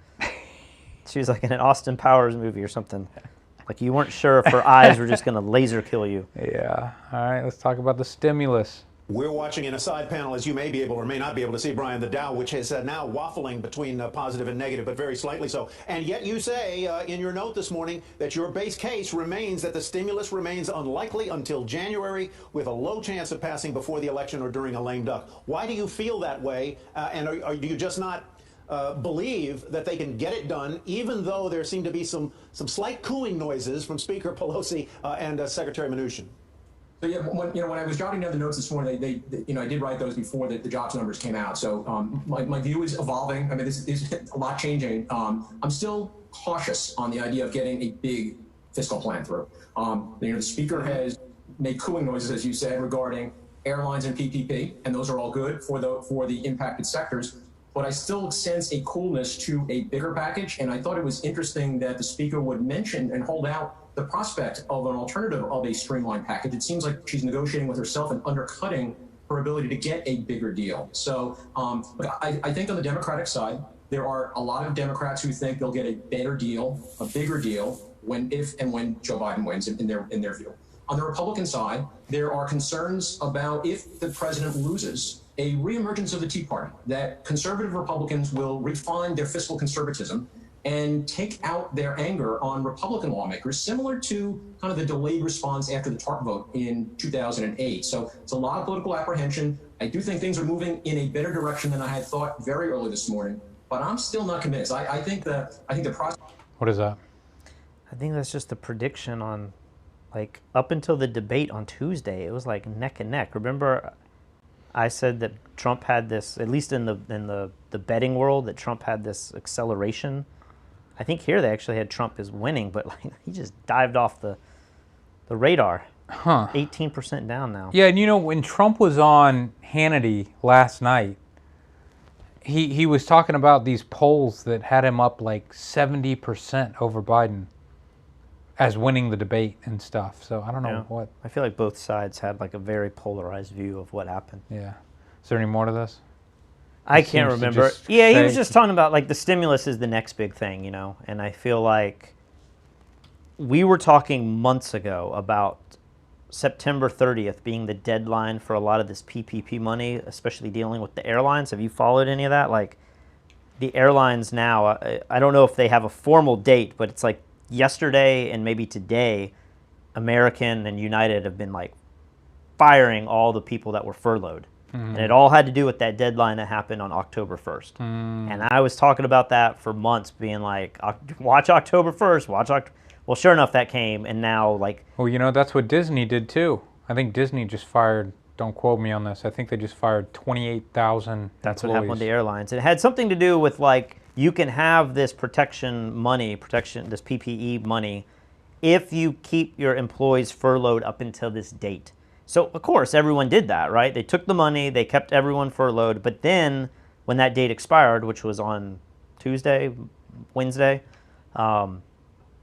She was like in an Austin Powers movie or something. Like you weren't sure if her eyes were just going to laser kill you. Yeah. All right, let's talk about the stimulus. We're watching in a side panel, as you may be able or may not be able to see, Brian, the Dow, which is now waffling between positive and negative, but very slightly so. And yet you say in your note this morning that your base case remains that the stimulus remains unlikely until January, with a low chance of passing before the election or during a lame duck. Why do you feel that way? And do you just not believe that they can get it done, even though there seem to be some slight cooing noises from Speaker Pelosi and Secretary Mnuchin? So yeah, when I was jotting down the notes this morning, I did write those before the jobs numbers came out. So my view is evolving. I mean, this is a lot changing. I'm still cautious on the idea of getting a big fiscal plan through. The speaker has made cooing noises, as you said, regarding airlines and PPP, and those are all good for the impacted sectors. But I still sense a coolness to a bigger package, and I thought it was interesting that the speaker would mention and hold out the prospect of an alternative of a streamlined package. It seems like she's negotiating with herself and undercutting her ability to get a bigger deal. So I think on the Democratic side, there are a lot of Democrats who think they'll get a better deal, a bigger deal, if and when Joe Biden wins, in their view. On the Republican side, there are concerns about if the president loses, a reemergence of the Tea Party, that conservative Republicans will refine their fiscal conservatism and take out their anger on Republican lawmakers, similar to kind of the delayed response after the TARP vote in 2008. So it's a lot of political apprehension. I do think things are moving in a better direction than I had thought very early this morning, but I'm still not convinced. I think the process. What is that? I think that's just a prediction on, like, up until the debate on Tuesday, it was like neck and neck. Remember, I said that Trump had this, at least in the betting world, that Trump had this acceleration. I think here they actually had Trump as winning, but like he just dived off the radar. 18% down now. Yeah, and you know, when Trump was on Hannity last night, he was talking about these polls that had him up like 70% over Biden as winning the debate and stuff. So I don't know what. I feel like both sides had like a very polarized view of what happened. Yeah. Is there any more to this? I can't remember. Yeah, he was just talking about like the stimulus is the next big thing, you know, and I feel like we were talking months ago about September 30th being the deadline for a lot of this PPP money, especially dealing with the airlines. Have you followed any of that? Like the airlines now, I don't know if they have a formal date, but it's like yesterday and maybe today, American and United have been like firing all the people that were furloughed. And it all had to do with that deadline that happened on October 1st. And I was talking about that for months, being like, watch October 1st, watch October. Well, sure enough, that came, and now, like... Well, you know, that's what Disney did, too. I think Disney just fired, don't quote me on this, I think they just fired 28,000 That's what happened with the airlines. It had something to do with, like, you can have this protection money, this PPE money, if you keep your employees furloughed up until this date. So, of course, everyone did that, right? They took the money, they kept everyone furloughed, but then when that date expired, which was on Wednesday,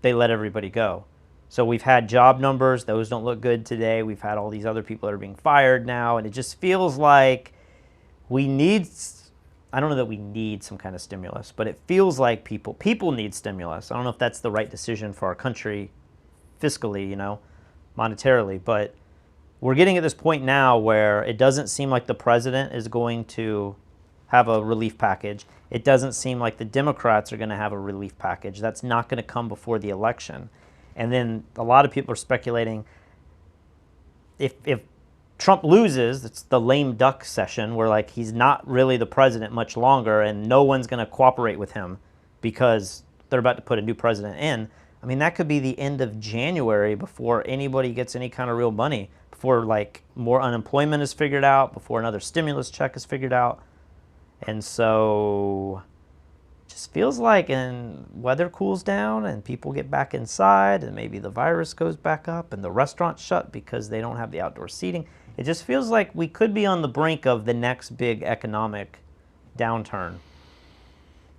they let everybody go. So we've had job numbers, those don't look good today. We've had all these other people that are being fired now, and it just feels like we need, I don't know that we need some kind of stimulus, but it feels like people need stimulus. I don't know if that's the right decision for our country fiscally, you know, monetarily, but we're getting at this point now where it doesn't seem like the president is going to have a relief package. It doesn't seem like the Democrats are going to have a relief package. That's not going to come before the election. And then a lot of people are speculating if Trump loses, it's the lame duck session where like he's not really the president much longer and no one's going to cooperate with him because they're about to put a new president in. I mean, that could be the end of January before anybody gets any kind of real money, before like more unemployment is figured out, before another stimulus check is figured out. And so it just feels like and weather cools down and people get back inside and maybe the virus goes back up and the restaurants shut because they don't have the outdoor seating. It just feels like we could be on the brink of the next big economic downturn.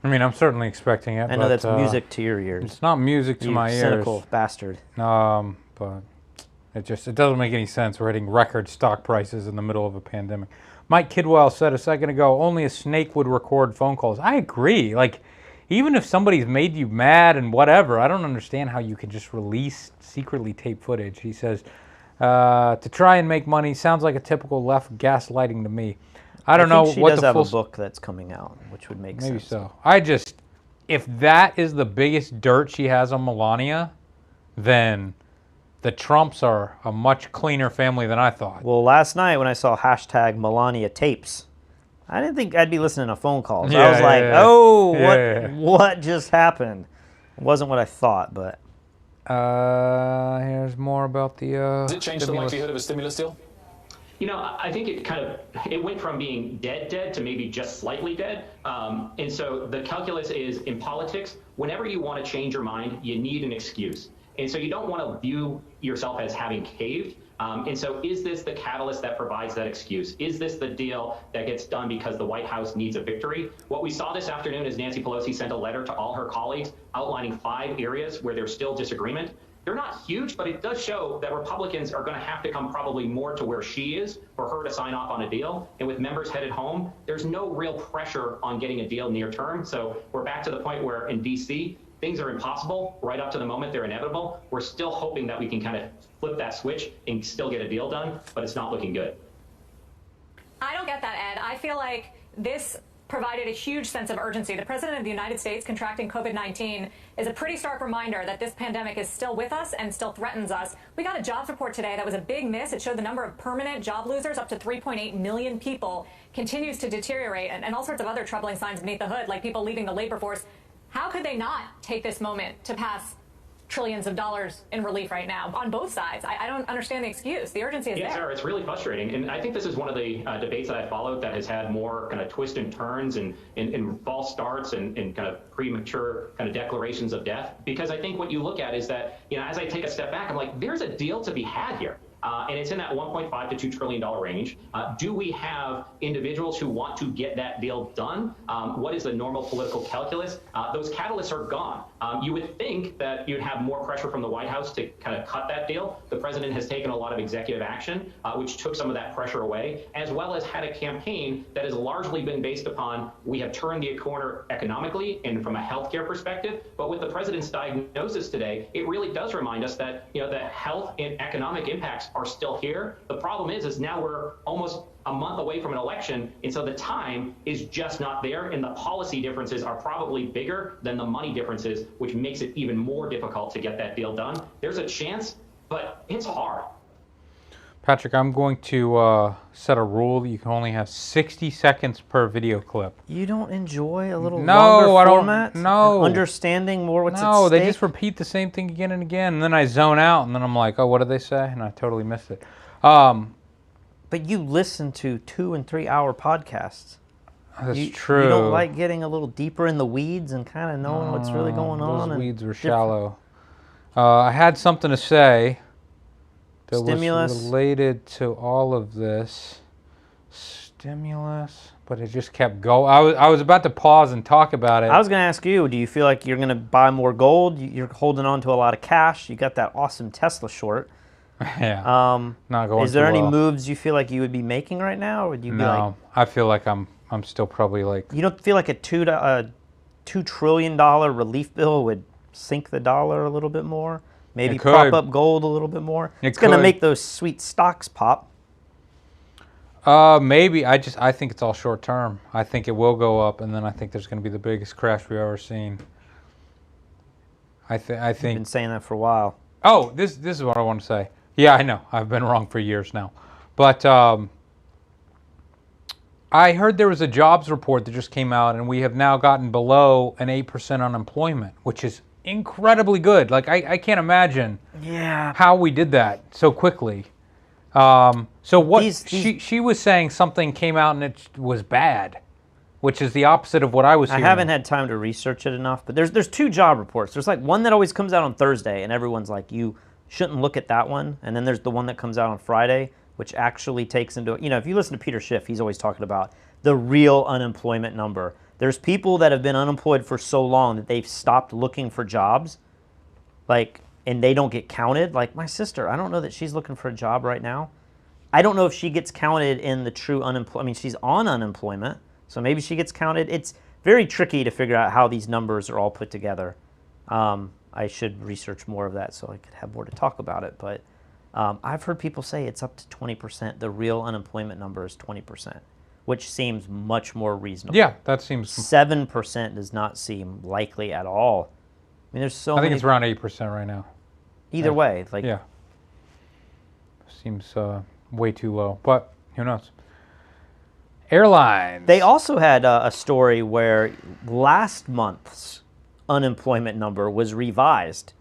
I mean, I'm certainly expecting it. I know that's music to your ears. It's not music to my ears. Cynical bastard. But it doesn't make any sense. We're hitting record stock prices in the middle of a pandemic. Mike Kidwell said a second ago, only a snake would record phone calls. I agree. Like, even if somebody's made you mad and whatever, I don't understand how you can just release secretly taped footage. He says, to try and make money sounds like a typical left gaslighting to me. I don't know what the she does have a book that's coming out, which would make sense. Maybe so. If that is the biggest dirt she has on Melania, then the Trumps are a much cleaner family than I thought. Well, last night when I saw hashtag Melania tapes, I didn't think I'd be listening to phone calls. I was like, what just happened? It wasn't what I thought, but... here's more about the Does it change the likelihood of a stimulus deal? You know, I think it went from being dead to maybe just slightly dead. And so the calculus is, in politics, whenever you want to change your mind, you need an excuse. And so you don't want to view yourself as having caved. And so is this the catalyst that provides that excuse? Is this the deal that gets done because the White House needs a victory? What we saw this afternoon is Nancy Pelosi sent a letter to all her colleagues outlining 5 areas where there's still disagreement. They're not huge, but it does show that Republicans are going to have to come probably more to where she is for her to sign off on a deal. And with members headed home, there's no real pressure on getting a deal near term. So we're back to the point where in D.C., things are impossible right up to the moment they're inevitable. We're still hoping that we can kind of flip that switch and still get a deal done, but it's not looking good. I don't get that, Ed. I feel like this provided a huge sense of urgency. The President of the United States contracting COVID-19 is a pretty stark reminder that this pandemic is still with us and still threatens us. We got a jobs report today that was a big miss. It showed the number of permanent job losers, up to 3.8 million people, continues to deteriorate, and all sorts of other troubling signs beneath the hood, like people leaving the labor force. How could they not take this moment to pass trillions of dollars in relief right now on both sides? I don't understand the excuse. The urgency is there. Sarah, it's really frustrating. And I think this is one of the debates that I followed that has had more kind of twists and turns and false starts and kind of premature kind of declarations of death. Because I think what you look at is that, as I take a step back, I'm like, there's a deal to be had here. And it's in that $1.5 to $2 trillion range. Do we have individuals who want to get that deal done? What is the normal political calculus? Those catalysts are gone. You would think that you'd have more pressure from the White House to kind of cut that deal. The president has taken a lot of executive action, which took some of that pressure away, as well as had a campaign that has largely been based upon we have turned the corner economically and from a healthcare perspective. But with the president's diagnosis today, it really does remind us that the health and economic impacts are still here. The problem is now we're almost a month away from an election, and so the time is just not there, and the policy differences are probably bigger than the money differences, which makes it even more difficult to get that deal done. There's a chance, but it's hard. Patrick, I'm going to set a rule that you can only have 60 seconds per video clip. You don't enjoy a little longer format? No. Understanding more what's at No, stake? they just repeat the same thing again and again, and then I zone out, and then I'm like, oh, what did they say? And I totally missed it. But you listen to 2 and 3 hour podcasts. That's true. You don't like getting a little deeper in the weeds and kind of knowing what's really going on? Those weeds were shallow. I had something to say that Stimulus. was related to all of this. Stimulus, but it just kept going. I was about to pause and talk about it. I was going to ask you, do you feel like you're going to buy more gold? You're holding on to a lot of cash. You got that awesome Tesla short. Yeah. Not going Is there too any well. moves you feel like you would be making right now? Or would you be like, No, I feel like I'm still probably like. you don't feel like a $2 trillion relief bill would sink the dollar a little bit more? Maybe It could. prop up gold a little bit more? It It's going to could. make those sweet stocks pop. Maybe. I think it's all short term. I think it will go up, and then I think there's going to be the biggest crash we've ever seen. I think. You've been saying that for a while. Oh, this is what I want to say. Yeah, I know. I've been wrong for years now. But I heard there was a jobs report that just came out, and we have now gotten below an 8% unemployment, which is incredibly good. Like, I can't imagine how we did that so quickly. So what she was saying something came out and it was bad, which is the opposite of what I was hearing. I haven't had time to research it enough, but there's 2 job reports. There's like one that always comes out on Thursday, and everyone's like, you shouldn't look at that one. And then there's the one that comes out on Friday, which actually takes into, if you listen to Peter Schiff, he's always talking about the real unemployment number. There's people that have been unemployed for so long that they've stopped looking for jobs, and they don't get counted. Like my sister, I don't know that she's looking for a job right now. I don't know if she gets counted in the true unemployment. I mean, she's on unemployment, so maybe she gets counted. It's very tricky to figure out how these numbers are all put together. I should research more of that so I could have more to talk about it. But I've heard people say it's up to 20%. The real unemployment number is 20%, which seems much more reasonable. Yeah, that seems... 7% does not seem likely at all. I mean, there's so many... I think it's around 8% right now. Either way. Yeah. Seems way too low, but who knows? Airlines. They also had a story where last month's unemployment number was revised,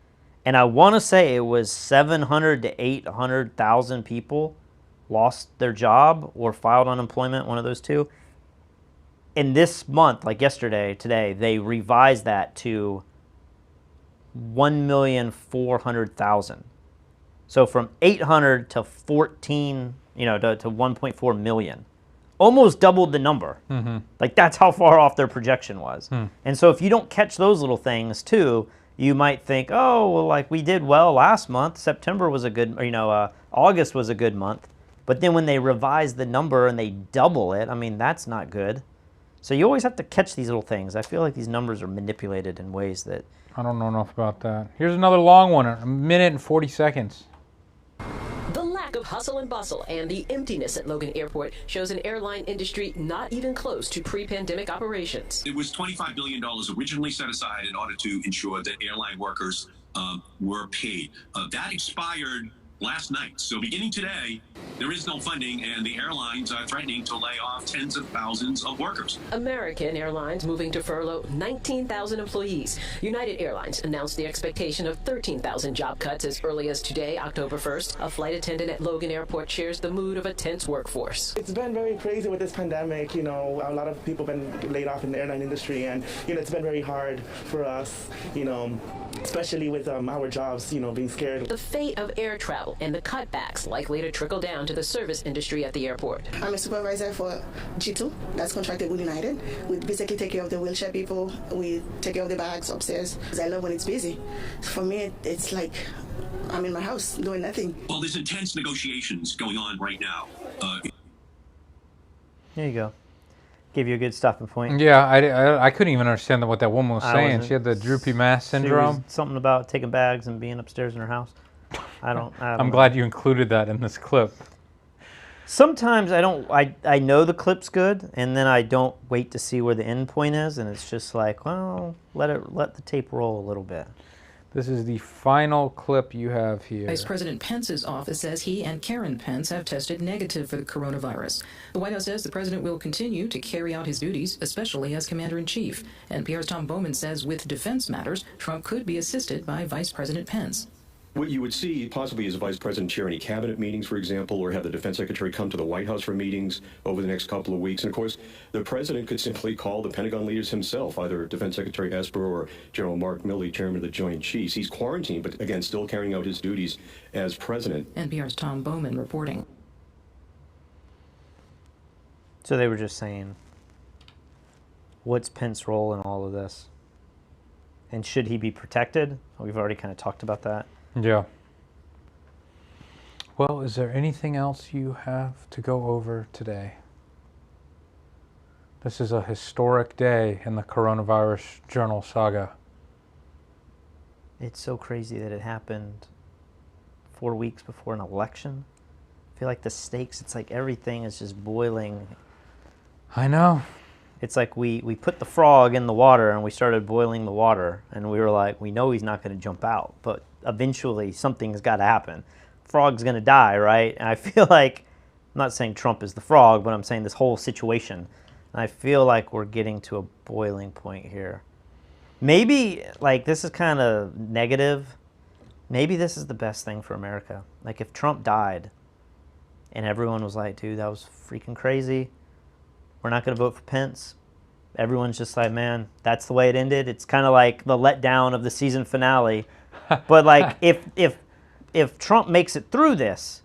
and I want to say it was 700 to 800,000 people lost their job or filed unemployment, one of those two. In this month, like today, they revised that to 1,400,000. So from 800 to 14, to 1.4 million. Almost doubled the number. Mm-hmm. Like that's how far off their projection was. And so if you don't catch those little things too, you might think, oh, well, like we did well last month. September was a good, August was a good month. But then when they revise the number and they double it, I mean, that's not good. So you always have to catch these little things. I feel like these numbers are manipulated in ways that... I don't know enough about that. Here's another long one, 1 minute and 40 seconds. The lack of hustle and bustle and the emptiness at Logan Airport shows an airline industry not even close to pre-pandemic operations. It was $25 billion originally set aside in order to ensure that airline workers were paid. That expired last night. So beginning today, there is no funding, and the airlines are threatening to lay off tens of thousands of workers. American Airlines moving to furlough 19,000 employees. United Airlines announced the expectation of 13,000 job cuts as early as today, October 1st. A flight attendant at Logan Airport shares the mood of a tense workforce. It's been very crazy with this pandemic. You know, a lot of people have been laid off in the airline industry, and, you know, it's been very hard for us, you know, especially with our jobs, you know, being scared. The fate of air travel and the cutbacks likely to trickle down to the service industry at the airport. I'm a supervisor for G2, that's contracted with United. We basically take care of the wheelchair people. We take care of the bags upstairs. I love when it's busy. For me, it's like I'm in my house doing nothing. Well, there's intense negotiations going on right now. There you go. Give you a good stopping point. Yeah, I couldn't even understand what that woman was saying. wasn't. She had the droopy mass syndrome. Something about taking bags and being upstairs in her house. I don't I'm know. glad you included that in this clip. Sometimes I know the clip's good, and then I don't wait to see where the end point is, and it's just like, well, let the tape roll a little bit. This is the final clip you have here. Vice President Pence's office says he and Karen Pence have tested negative for the coronavirus. The White House says the president will continue to carry out his duties, especially as commander-in-chief. NPR's Tom Bowman says with defense matters, Trump could be assisted by Vice President Pence. What you would see possibly is a vice president chair any cabinet meetings, for example, or have the defense secretary come to the White House for meetings over the next couple of weeks. And of course, the president could simply call the Pentagon leaders himself, either Defense Secretary Esper or General Mark Milley, chairman of the Joint Chiefs. He's quarantined, but again, still carrying out his duties as president. NPR's Tom Bowman reporting. So they were just saying, what's Pence's role in all of this? And should he be protected? We've already kind of talked about that. Yeah. Well, is there anything else you have to go over today? This is a historic day in the coronavirus journal saga. It's so crazy that it happened 4 weeks before an election. I feel like the stakes, it's like everything is just boiling. I know. It's like we put the frog in the water and we started boiling the water, and we were like, we know he's not going to jump out, but eventually something's got to happen. Frog's going to die, right? And I feel like, I'm not saying Trump is the frog, but I'm saying this whole situation. And I feel like we're getting to a boiling point here. Maybe, like, this is kind of negative. Maybe this is the best thing for America. Like, if Trump died and everyone was like, dude, that was freaking crazy, we're not going to vote for Pence. Everyone's just like, man, that's the way it ended. It's kind of like the letdown of the season finale. But like, if Trump makes it through this,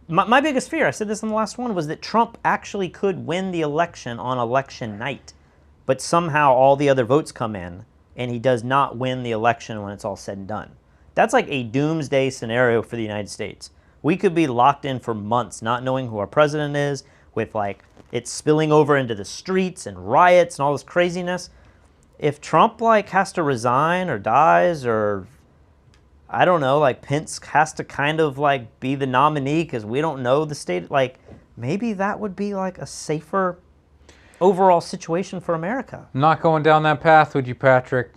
my biggest fear, I said this in the last one, was that Trump actually could win the election on election night. But somehow all the other votes come in, and he does not win the election when it's all said and done. That's like a doomsday scenario for the United States. We could be locked in for months not knowing who our president is, with like it's spilling over into the streets and riots and all this craziness. If Trump like has to resign or dies, or I don't know, like Pence has to kind of like be the nominee because we don't know the state, like maybe that would be like a safer overall situation for America. Not going down that path, would you, Patrick?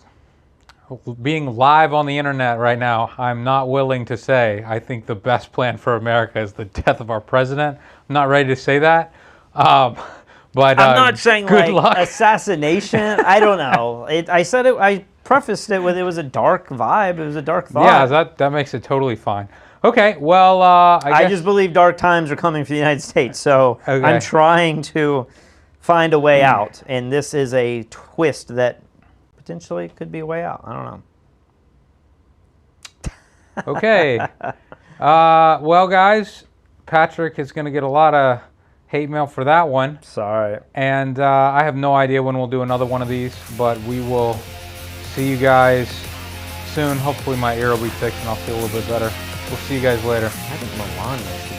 Being live on the internet right now, I'm not willing to say I think the best plan for America is the death of our president. I'm not ready to say that. But I'm not saying good like luck. assassination. I don't know. I said it. I prefaced it with it was a dark vibe. It was a dark thought. Yeah, that makes it totally fine. Okay, well, I just believe dark times are coming for the United States, so Okay. I'm trying to find a way out, and this is a twist that potentially could be a way out. I don't know. Okay. Well, guys, Patrick is going to get a lot of hate mail for that one. Sorry. And I have no idea when we'll do another one of these, but we will see you guys soon. Hopefully my ear will be fixed and I'll feel a little bit better. We'll see you guys later. I think Melania